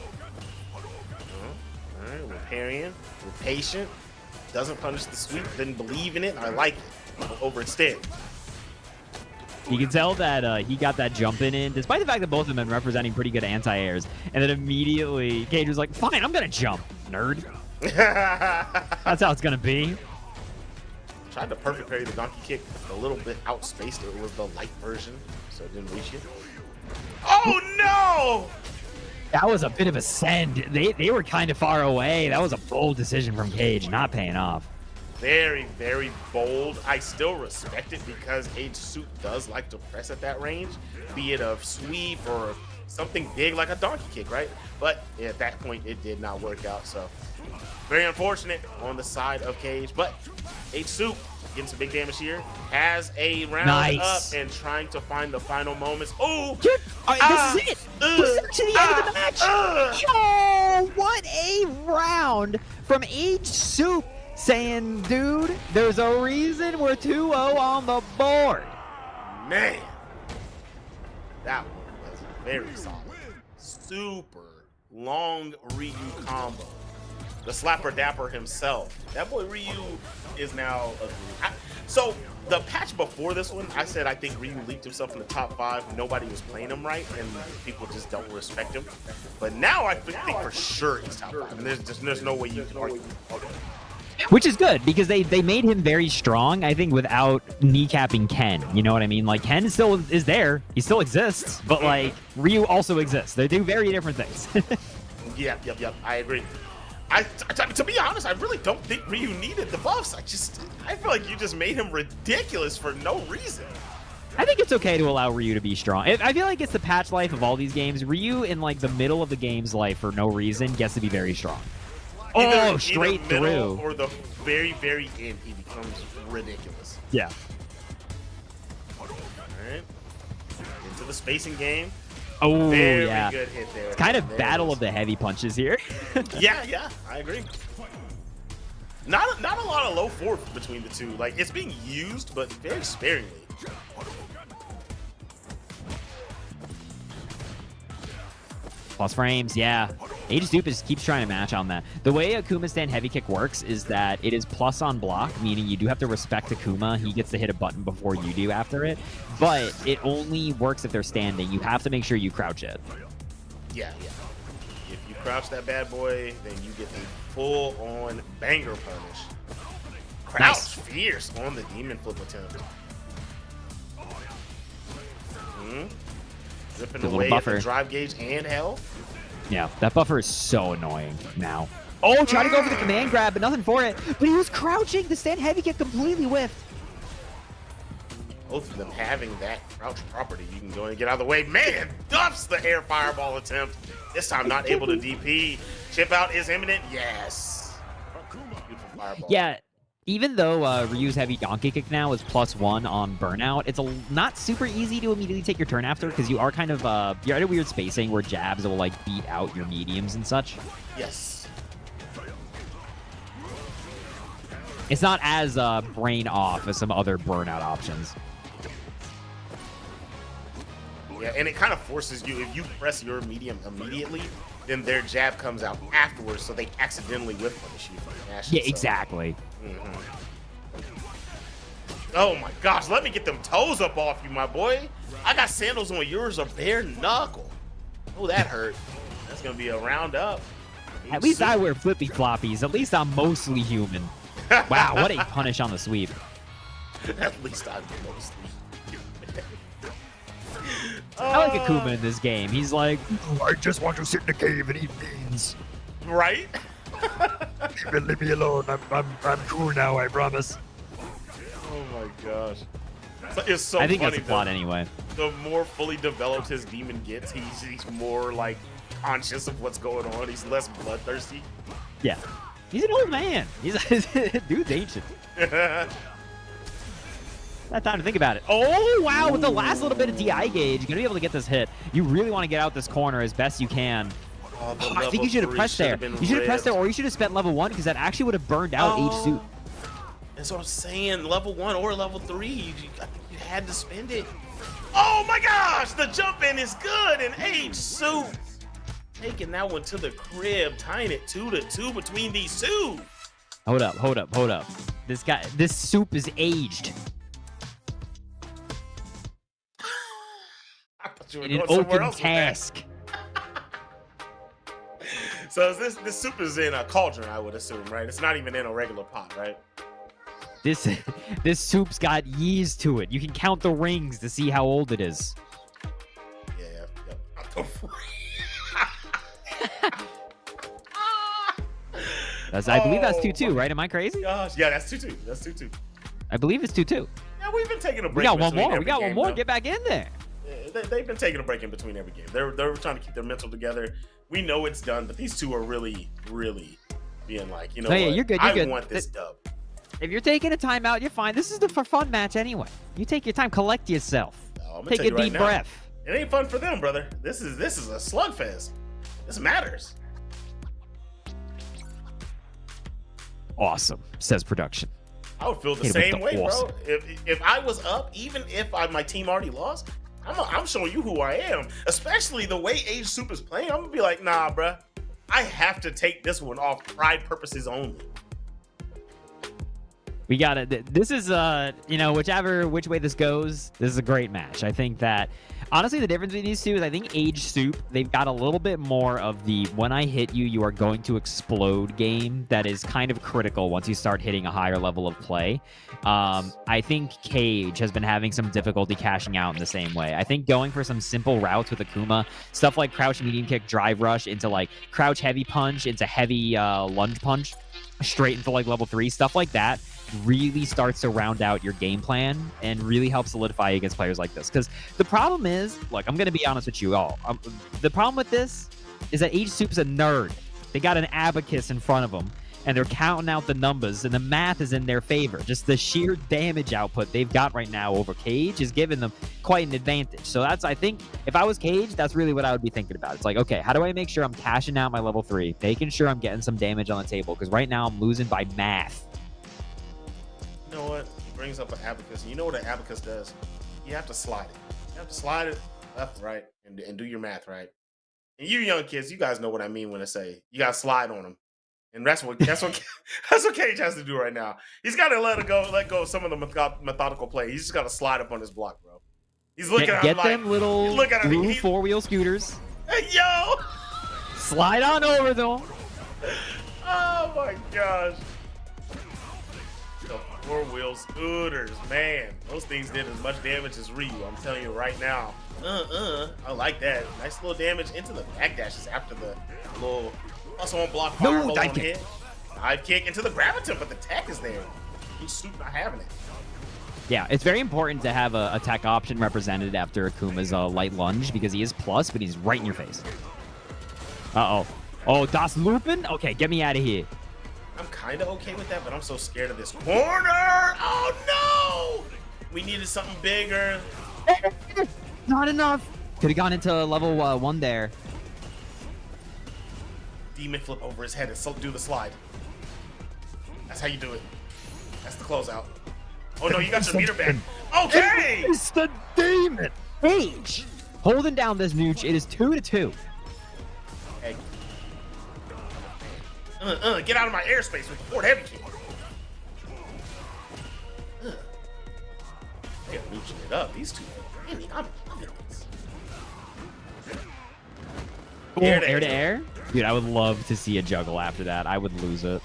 right, we're parrying. We're patient. Doesn't punish the sweep. Didn't believe in it. I like it. Overextend.
You can tell that he got that jump in, despite the fact that both of them have been representing pretty good anti-airs. And then immediately, Cage was like, fine, I'm going to jump, nerd. That's how it's going to be.
Tried to perfect parry the donkey kick a little bit outspaced. It was the light version, so it didn't reach you. Oh, no!
That was a bit of a send. They were kind of far away. That was a bold decision from Cage, not paying off.
Very, very bold. I still respect it because H-Suit does like to press at that range, be it a sweep or something big like a donkey kick, right? But at that point, it did not work out. So Very unfortunate on the side of Cage, but H-Soup getting some big damage here. Has a round up and trying to find the final moments. Oh,
this is it. This is to the end of the match. Yo, what a round from H-Soup saying, dude, there's a reason we're 2-0 on the board.
Man, that one was very solid. Super long Ryu combo. The Slapper Dapper himself. That boy Ryu is now so the patch before this one, I said I think Ryu leaked himself in the top 5. Nobody was playing him right, and people just don't respect him. But now I think for sure he's top 5. And there's no way you can argue.
Which is good, because they made him very strong, I think, without kneecapping Ken. You know what I mean? Like, Ken still is there. He still exists. But, like, Ryu also exists. They do very different things.
Yep. I agree. To be honest, I really don't think Ryu needed the buffs. I feel like you just made him ridiculous for no reason.
I think it's okay to allow Ryu to be strong. I feel like it's the patch life of all these games. Ryu, in, like, the middle of the game's life for no reason, gets to be very strong.
Either
straight
middle
through.
Or the very, very end, he becomes ridiculous.
Yeah.
All right. Into the spacing game.
Oh,
very
yeah.
good hit there.
It's kind of battle of the heavy punches here.
Yeah, I agree. Not a lot of low force between the two. Like, it's being used, but very sparingly.
Plus frames, yeah. H-Soup keeps trying to match on that. The way Akuma stand heavy kick works is that it is plus on block, meaning you do have to respect Akuma. He gets to hit a button before you do after it. But it only works if they're standing. You have to make sure you crouch it.
Yeah. If you crouch that bad boy, then you get a full-on banger punish. Crouch fierce on the demon flip attempt. Ripping away at the drive gauge and health.
Yeah, that buffer is so annoying now. Oh, try to go for the command grab, but nothing for it. But he was crouching. The stand heavy kick completely whiffed.
Both of them having that crouch property, you can go and get out of the way. Man, dumps the air fireball attempt. This time not able to DP. Chip out is imminent. Yes. Beautiful fireball.
Yeah. Even though Ryu's heavy donkey kick now is +1 on burnout, it's not super easy to immediately take your turn after, because you are kind of you're at a weird spacing where jabs will like beat out your mediums and such.
Yes.
It's not as brain off as some other burnout options.
Yeah, and it kind of forces you, if you press your medium immediately, then their jab comes out afterwards, so they accidentally whiff punish you from mashes.
Yeah, exactly.
Oh my gosh, let me get them toes up off you, my boy. I got sandals on, yours are bare knuckle. Oh, that hurt. That's gonna be a round up.
At least I wear flippy floppies. At least I'm mostly human. Wow, what a punish on the sweep.
At least I'm mostly human.
I like Akuma in this game. He's like,
I just want to sit in a cave and eat beans.
Right?
Leave me alone. I'm cool now, I promise.
Oh my gosh. It's so
I think
funny
that's the plot anyway.
The more fully developed his demon gets, he's more like conscious of what's going on. He's less bloodthirsty.
Yeah. He's an old man. Dude's ancient. Not time to think about it. Oh, wow. With the last little bit of DI gauge, you're going to be able to get this hit. You really want to get out this corner as best you can.
Oh,
I think you should have pressed there. You should have pressed there, or you should have spent level 1, because that actually would have burned out H-Soup.
That's what I'm saying. Level 1 or level 3. I think you had to spend it. Oh my gosh! The jump in is good, and H-Soup taking that one to the crib, tying it 2-2 between these two.
Hold up. This Soup is aged.
I thought you were
In an
going somewhere
open
else with
task.
So this soup is in a cauldron, I would assume, right? It's not even in a regular pot, right?
This Soup's got years to it. You can count the rings to see how old it is.
Yeah.
I believe that's 2-2, right? Am I crazy?
Gosh, yeah, that's 2-2. That's 2-2.
I believe it's 2-2.
Yeah, we've been taking a break.
We got one more.
Though.
Get back in there.
Yeah, they've been taking a break in between every game. They're trying to keep their mental together. We know it's done, but these two are really, really being like, you know,
No, yeah,
what?
you're good.
I
You're good.
want this dub.
If you're taking a timeout, you're fine. This is the for fun match anyway. You take your time, collect yourself.
I'm gonna
Take
tell
a
you right
deep
now,
breath.
It ain't fun for them, brother. This is a slugfest. This matters.
Awesome, says production.
I would feel the
Hit him with
same
the
way,
awesome.
bro. If I was up, even if my team already lost, I'm showing you who I am. Especially the way Age Soup is playing, I'm gonna be like, nah, bruh. I have to take this one off pride purposes only.
We got it. This is you know, which way this goes, this is a great match. I think that honestly the difference between these two is I think Age Soup, they've got a little bit more of the when I hit you, you are going to explode game that is kind of critical once you start hitting a higher level of play. I think Cage has been having some difficulty cashing out in the same way. I think going for some simple routes with Akuma, stuff like crouch medium kick, drive rush into like crouch heavy punch into heavy lunge punch, straight into like level 3, stuff like that really starts to round out your game plan and really helps solidify against players like this. Because the problem is, look, I'm going to be honest with you all. The problem with this is that Age Soup's a nerd. They got an abacus in front of them, and they're counting out the numbers, and the math is in their favor. Just the sheer damage output they've got right now over Cage is giving them quite an advantage. So that's, I think, if I was Cage, that's really what I would be thinking about. It's like, okay, how do I make sure I'm cashing out my level 3, making sure I'm getting some damage on the table? Because right now I'm losing by math.
You know what? He brings up an abacus. And you know what an abacus does? You have to slide it. You have to slide it left, right, and do your math right. And you young kids, you guys know what I mean when I say you got to slide on them. And that's what that's what Cage has to do right now. He's got to let go of some of the methodical play. He's just got to slide up on his block, bro. He's looking at him
get them little blue 4-wheel scooters.
Hey, yo!
Slide on over them.
Oh my gosh. The 4-wheel scooters, man. Those things did as much damage as Ryu. I'm telling you right now. I like that. Nice little damage into the backdashes after the little plus on block fireball on hit. Dive kick into the graviton, but the tech is there. He's Soup not having it.
Yeah, it's very important to have a tech option represented after Akuma's light lunge because he is plus, but he's right in your face. Uh-oh. Oh, Das Lupin? Okay, get me out of here.
I'm kind of okay with that, but I'm so scared of this corner. Oh, no! We needed something bigger.
Not enough. Could have gone into level 1 there.
Demon flip over his head and do the slide. That's how you do it. That's the closeout. Oh, no, you got your meter back. Okay!
It's the demon. Cage. Holding down this nooch. It is 2-2.
Hey. Get out of my airspace with the forward heavy kick. They're mooching it up. These two. Man, I'm loving this.
Cool. Air to air. Dude, I would love to see a juggle after that. I would lose it.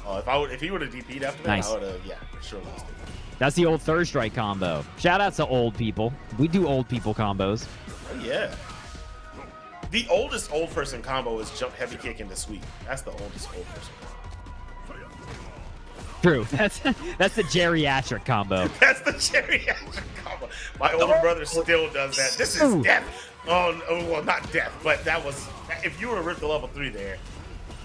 Oh, if he would have DP'd after that,
Nice.
I would have, yeah, for sure lost it.
That's the old third strike combo. Shout out to old people. We do old people combos.
Oh, yeah. The oldest old person combo is jump heavy kick into sweep. That's the oldest old person combo.
True. That's the geriatric combo.
That's the geriatric combo. My older brother still does that. This is death. Oh, well, not death, but that was, if you were to rip the level 3 there.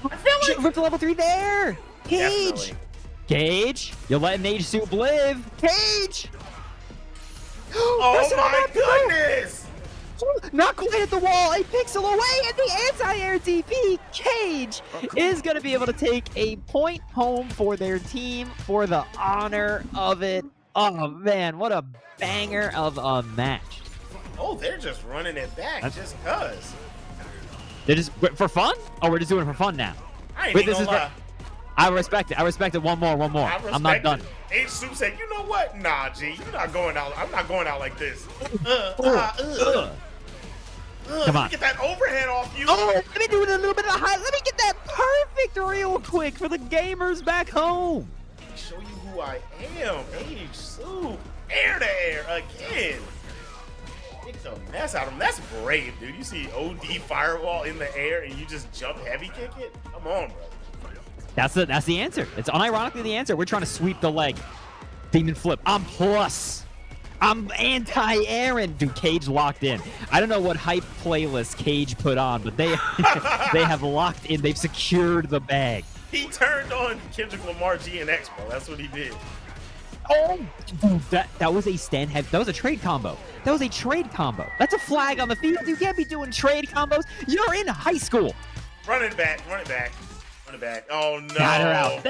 I feel like rip to level 3 there. Cage.
Definitely.
Cage. You're letting Age Soup live. Cage.
Oh my goodness.
Not quite at the wall, a pixel away, and the anti-air DP. Cage is going to be able to take a point home for their team for the honor of it. Oh, man, what a banger of a match.
Oh, they're just running it back just cuz.
They're just, for fun? Oh, we're just doing it for fun now.
I ain't even gonna lie.
I respect it. I respect it. One more. I'm not done.
Age Soup said, you know what? Nah, G, you're not going out. I'm not going out like this.
Come on.
Get that overhead off you.
Oh, let me do it a little bit of high. Let me get that perfect real quick for the gamers back home.
Let me show you who I am. Age Soup. Air to air again. Kick the mess out of him. That's brave, dude. You see OD fireball in the air and you just jump heavy kick it? Come on, bro.
That's the answer. It's unironically the answer. We're trying to sweep the leg. Demon flip. I'm plus. I'm anti-Aaron. Dude, Cage locked in. I don't know what hype playlist Cage put on, but they they have locked in. They've secured the bag.
He turned on Kendrick Lamar GNX, bro. That's what he did.
Oh, dude, that was a stand head. That was a trade combo. That was a trade combo. That's a flag on the field. You can't be doing trade combos. You're in high school.
Run it back. Oh, no.
Got her out.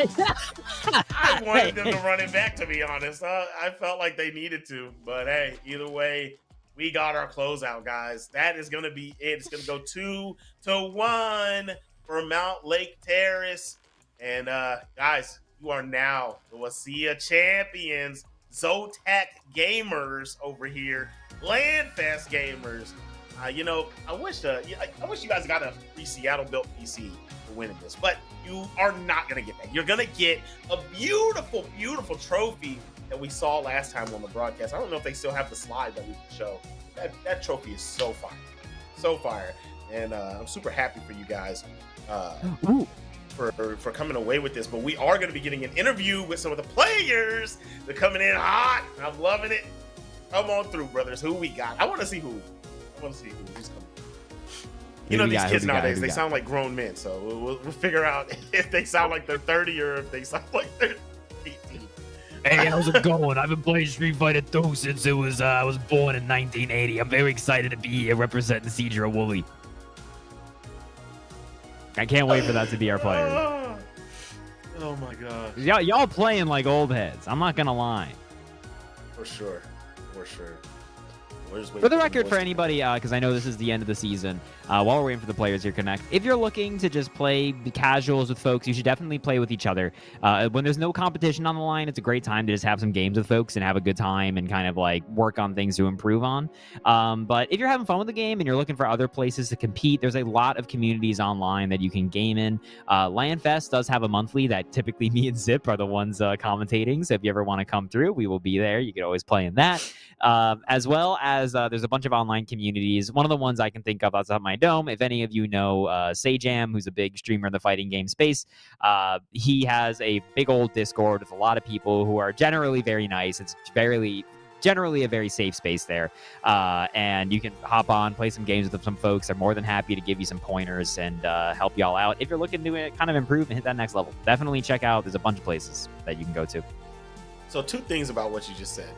I wanted them to run it back, to be honest. I felt like they needed to. But, hey, either way, we got our closeout, guys. That is going to be it. It's going to go 2-1 for Mount Lake Terrace. And, guys, you are now the WSSEA champions. ZOTAC gamers over here. LANFest gamers. You know, I wish you guys got a free Seattle-built PC for winning this, but you are not going to get that. You're going to get a beautiful, beautiful trophy that we saw last time on the broadcast. I don't know if they still have the slide that we can show. That trophy is so fire. So fire. And I'm super happy for you guys for coming away with this. But we are going to be getting an interview with some of the players. They're coming in hot. I'm loving it. Come on through, brothers. Who we got? I want to see who. Who's coming. You know, these kids nowadays, they sound like grown men. So we'll figure out if they sound like they're 30 or if they sound like they're 18.
Hey, how's it going? I've been playing Street Fighter 2 since I was born in 1980. I'm very excited to be here representing Cedra Woolley.
I can't wait for that to be our player.
Oh my gosh.
Y'all playing like old heads. I'm not gonna lie.
For sure.
For the record, for anybody, because I know this is the end of the season, while we're waiting for the players here connect, if you're looking to just play the casuals with folks, you should definitely play with each other. When there's no competition on the line, it's a great time to just have some games with folks and have a good time and kind of like work on things to improve on. But if you're having fun with the game and you're looking for other places to compete, there's a lot of communities online that you can game in. LANFest does have a monthly that typically me and Zip are the ones commentating. So if you ever want to come through, we will be there. You can always play in that. As well as there's a bunch of online communities. One of the ones I can think of outside my dome, if any of you know Sajam, who's a big streamer in the fighting game space, he has a big old Discord with a lot of people who are generally very nice. It's generally a very safe space there. And you can hop on, play some games with some folks. They're more than happy to give you some pointers and help y'all out. If you're looking to kind of improve and hit that next level, definitely check out. There's a bunch of places that you can go to.
So 2 things about what you just said.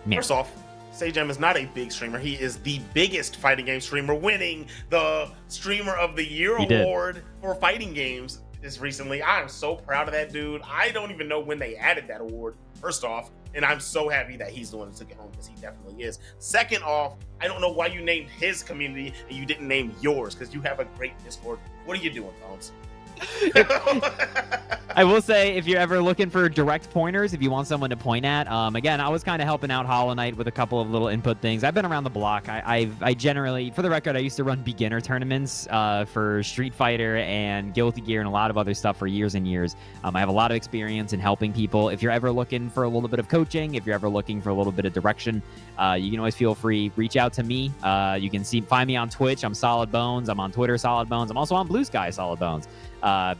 Yeah.
First off, Sajam is not a big streamer. He is the biggest fighting game streamer, winning the Streamer of the Year award for fighting games this recently. I am so proud of that dude. I don't even know when they added that award, first off, and I'm so happy that he's the one that took it home because he definitely is. Second off, I don't know why you named his community and you didn't name yours because you have a great Discord. What are you doing, Bones?
I will say, if you're ever looking for direct pointers, if you want someone to point at, again, I was kind of helping out Hollow Knight with a couple of little input things. I've been around the block. I generally, for the record, I used to run beginner tournaments for Street Fighter and Guilty Gear and a lot of other stuff for years and years. I have a lot of experience in helping people. If you're ever looking for a little bit of coaching, if you're ever looking for a little bit of direction, you can always feel free, reach out to me. You can find me on Twitch. I'm Solid Bones. I'm on Twitter, Solid Bones. I'm also on Blue Sky, Solid Bones.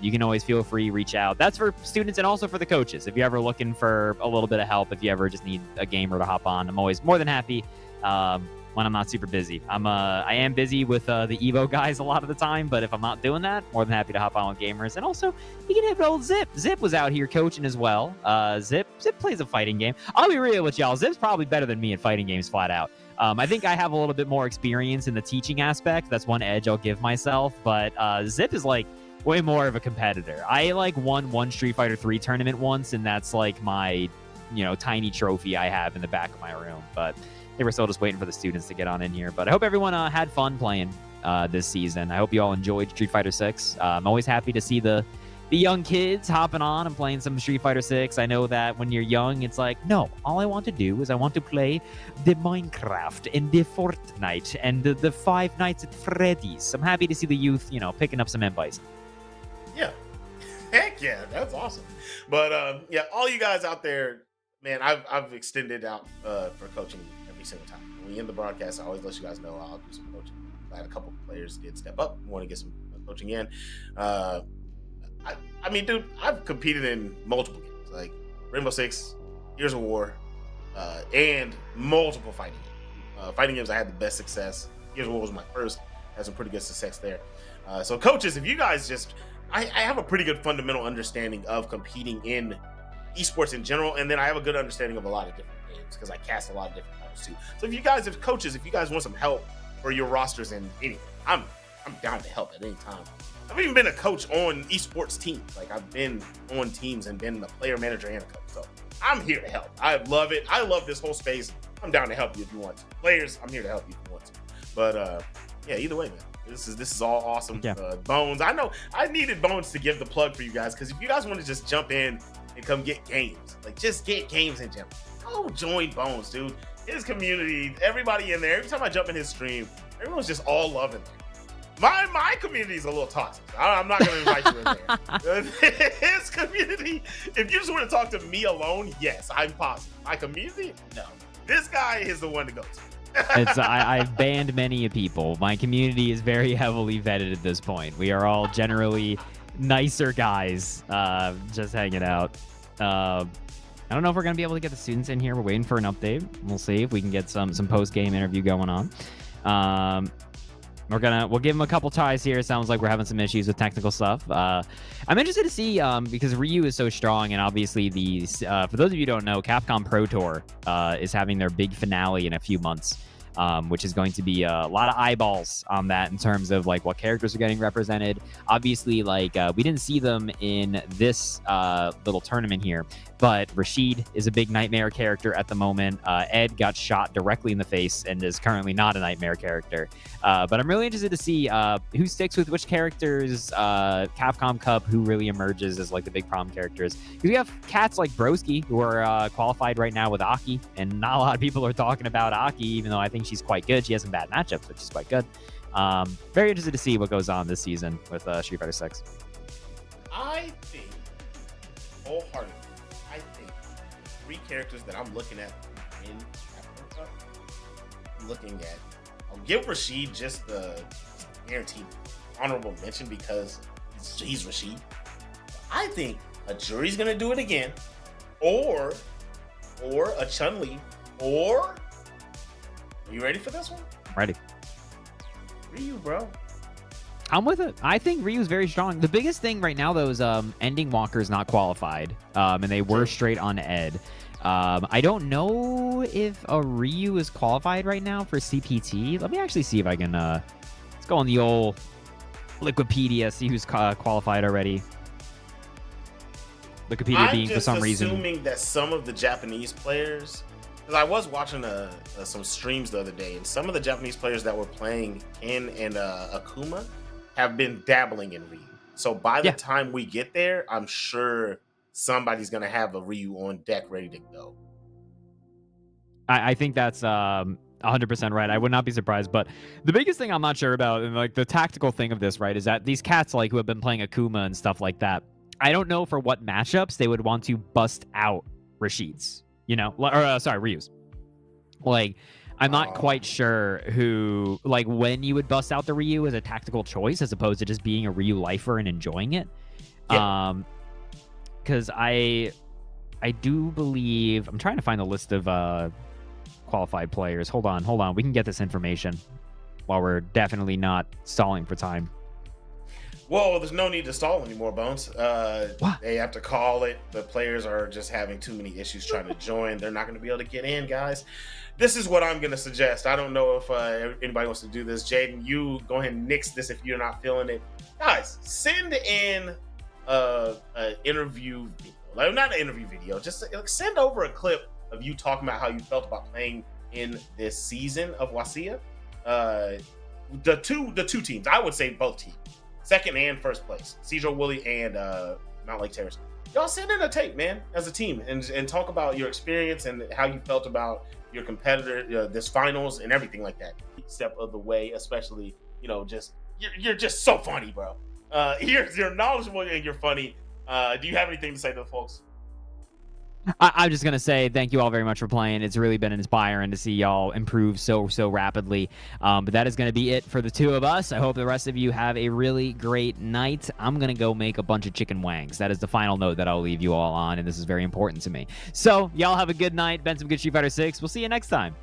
You can always feel free, reach out. That's for students and also for the coaches. If you're ever looking for a little bit of help, if you ever just need a gamer to hop on, I'm always more than happy when I'm not super busy. I am busy with the Evo guys a lot of the time, but if I'm not doing that, more than happy to hop on with gamers. And also, you can hit old Zip. Zip was out here coaching as well. Zip plays a fighting game. I'll be real with y'all. Zip's probably better than me at fighting games flat out. I think I have a little bit more experience in the teaching aspect. That's one edge I'll give myself. But Zip is like way more of a competitor. I won one Street Fighter 3 tournament once, and that's like my, tiny trophy I have in the back of my room. But they were still just waiting for the students to get on in here. But I hope everyone had fun playing this season. I hope you all enjoyed Street Fighter 6. I'm always happy to see the young kids hopping on and playing some Street Fighter 6. I know that when you're young, it's like, no, all I want to do is I want to play the Minecraft and the Fortnite and the Five Nights at Freddy's. I'm happy to see the youth, picking up some M-Bison.
Yeah. Heck yeah, that's awesome. But yeah, all you guys out there, man, I've extended out for coaching every single time. When we end the broadcast, I always let you guys know I'll do some coaching. I had a couple players did step up, want to get some coaching in. I mean, dude, I've competed in multiple games, like Rainbow Six, Gears of War, and multiple fighting games. Fighting games, I had the best success. Gears of War was my first. Had some pretty good success there. So coaches, if you guys just I have a pretty good fundamental understanding of competing in esports in general, and then I have a good understanding of a lot of different games because I cast a lot of different games too. So if you guys, if coaches, if you guys want some help for your rosters and anything, I'm down to help at any time. I've even been a coach on esports teams. Like I've been on teams and been a player manager and a coach. So I'm here to help. I love it. I love this whole space. I'm down to help you if you want to. Players, I'm here to help you if you want to. But yeah, either way, man. This is all awesome.
Yeah.
Bones. I know I needed Bones to give the plug for you guys because if you guys want to just jump in and come get games, like just get games in general, go join Bones, dude. His community, everybody in there. Every time I jump in his stream, everyone's just all loving it. My community is a little toxic. I'm not going to invite you in there. His community, if you just want to talk to me alone, yes, I'm positive. My community, no. This guy is the one to go to.
I've banned many people. My community is very heavily vetted at this point. We are all generally nicer guys, just hanging out. I don't know if we're going to be able to get the students in here. We're waiting for an update. We'll see if we can get some post-game interview going on. We'll give him a couple ties here. It sounds like we're having some issues with technical stuff. I'm interested to see because Ryu is so strong, and obviously for those of you who don't know, Capcom Pro Tour is having their big finale in a few months, which is going to be a lot of eyeballs on that in terms of like what characters are getting represented. Obviously, like we didn't see them in this little tournament here, but Rashid is a big Nightmare character at the moment. Ed got shot directly in the face and is currently not a Nightmare character. But I'm really interested to see who sticks with which characters, Capcom Cup, who really emerges as like the big problem characters. Because we have cats like Broski, who are qualified right now with Aki, and not a lot of people are talking about Aki, even though I think she's quite good. She has some bad matchups, which is quite good. Very interested to see what goes on this season with Street Fighter 6.
I think, wholeheartedly, three characters that I'm looking at in Capcom Cup. I'm looking at, I'll give Rashid just the guaranteed honorable mention because he's Rashid. I think a Jury's gonna do it again, or a Chun-Li, or are you ready for this one?
Ready.
Ryu, bro.
I'm with it. I think Ryu's very strong. The biggest thing right now, though, is Ending Walker's not qualified, and they were straight on Ed. I don't know if a Ryu is qualified right now for CPT. Let me actually see if I can. Let's go on the old Wikipedia, see who's qualified already. Wikipedia being for some reason.
I'm just assuming that some of the Japanese players, because I was watching some streams the other day, and some of the Japanese players that were playing in Akuma have been dabbling in Ryu. So by the time we get there, I'm sure somebody's going to have a Ryu on deck ready to go.
I think that's 100% right. I would not be surprised. But the biggest thing I'm not sure about, and like the tactical thing of this, right, is that these cats like who have been playing Akuma and stuff like that, I don't know for what matchups they would want to bust out Rashid's, you know, or Ryu's. Like, I'm not quite sure who, like, when you would bust out the Ryu as a tactical choice as opposed to just being a Ryu lifer and enjoying it. Because I do believe, I'm trying to find a list of qualified players. Hold on. We can get this information while we're definitely not stalling for time.
Whoa, there's no need to stall anymore, Bones.
What?
They have to call it. The players are just having too many issues trying to join. They're not going to be able to get in, guys. This is what I'm going to suggest. I don't know if anybody wants to do this. Jaden, you go ahead and nix this if you're not feeling it. Guys, send in an interview video. Like, not an interview video. Just send over a clip of you talking about how you felt about playing in this season of WSSEA. The two teams, I would say both teams. Second and first place, Cedro Woolley and Mount Lake Terrace. Y'all send in a tape, man, as a team, and talk about your experience and how you felt about your competitor, this finals, and everything like that. Each step of the way, especially, just you're just so funny, bro. You're knowledgeable and you're funny. Do you have anything to say to the folks?
I'm just going to say thank you all very much for playing. It's really been inspiring to see y'all improve so rapidly. But that is going to be it for the two of us. I hope the rest of you have a really great night. I'm going to go make a bunch of chicken wangs. That is the final note that I'll leave you all on, and this is very important to me. So y'all have a good night. Been some good Street Fighter 6. We'll see you next time.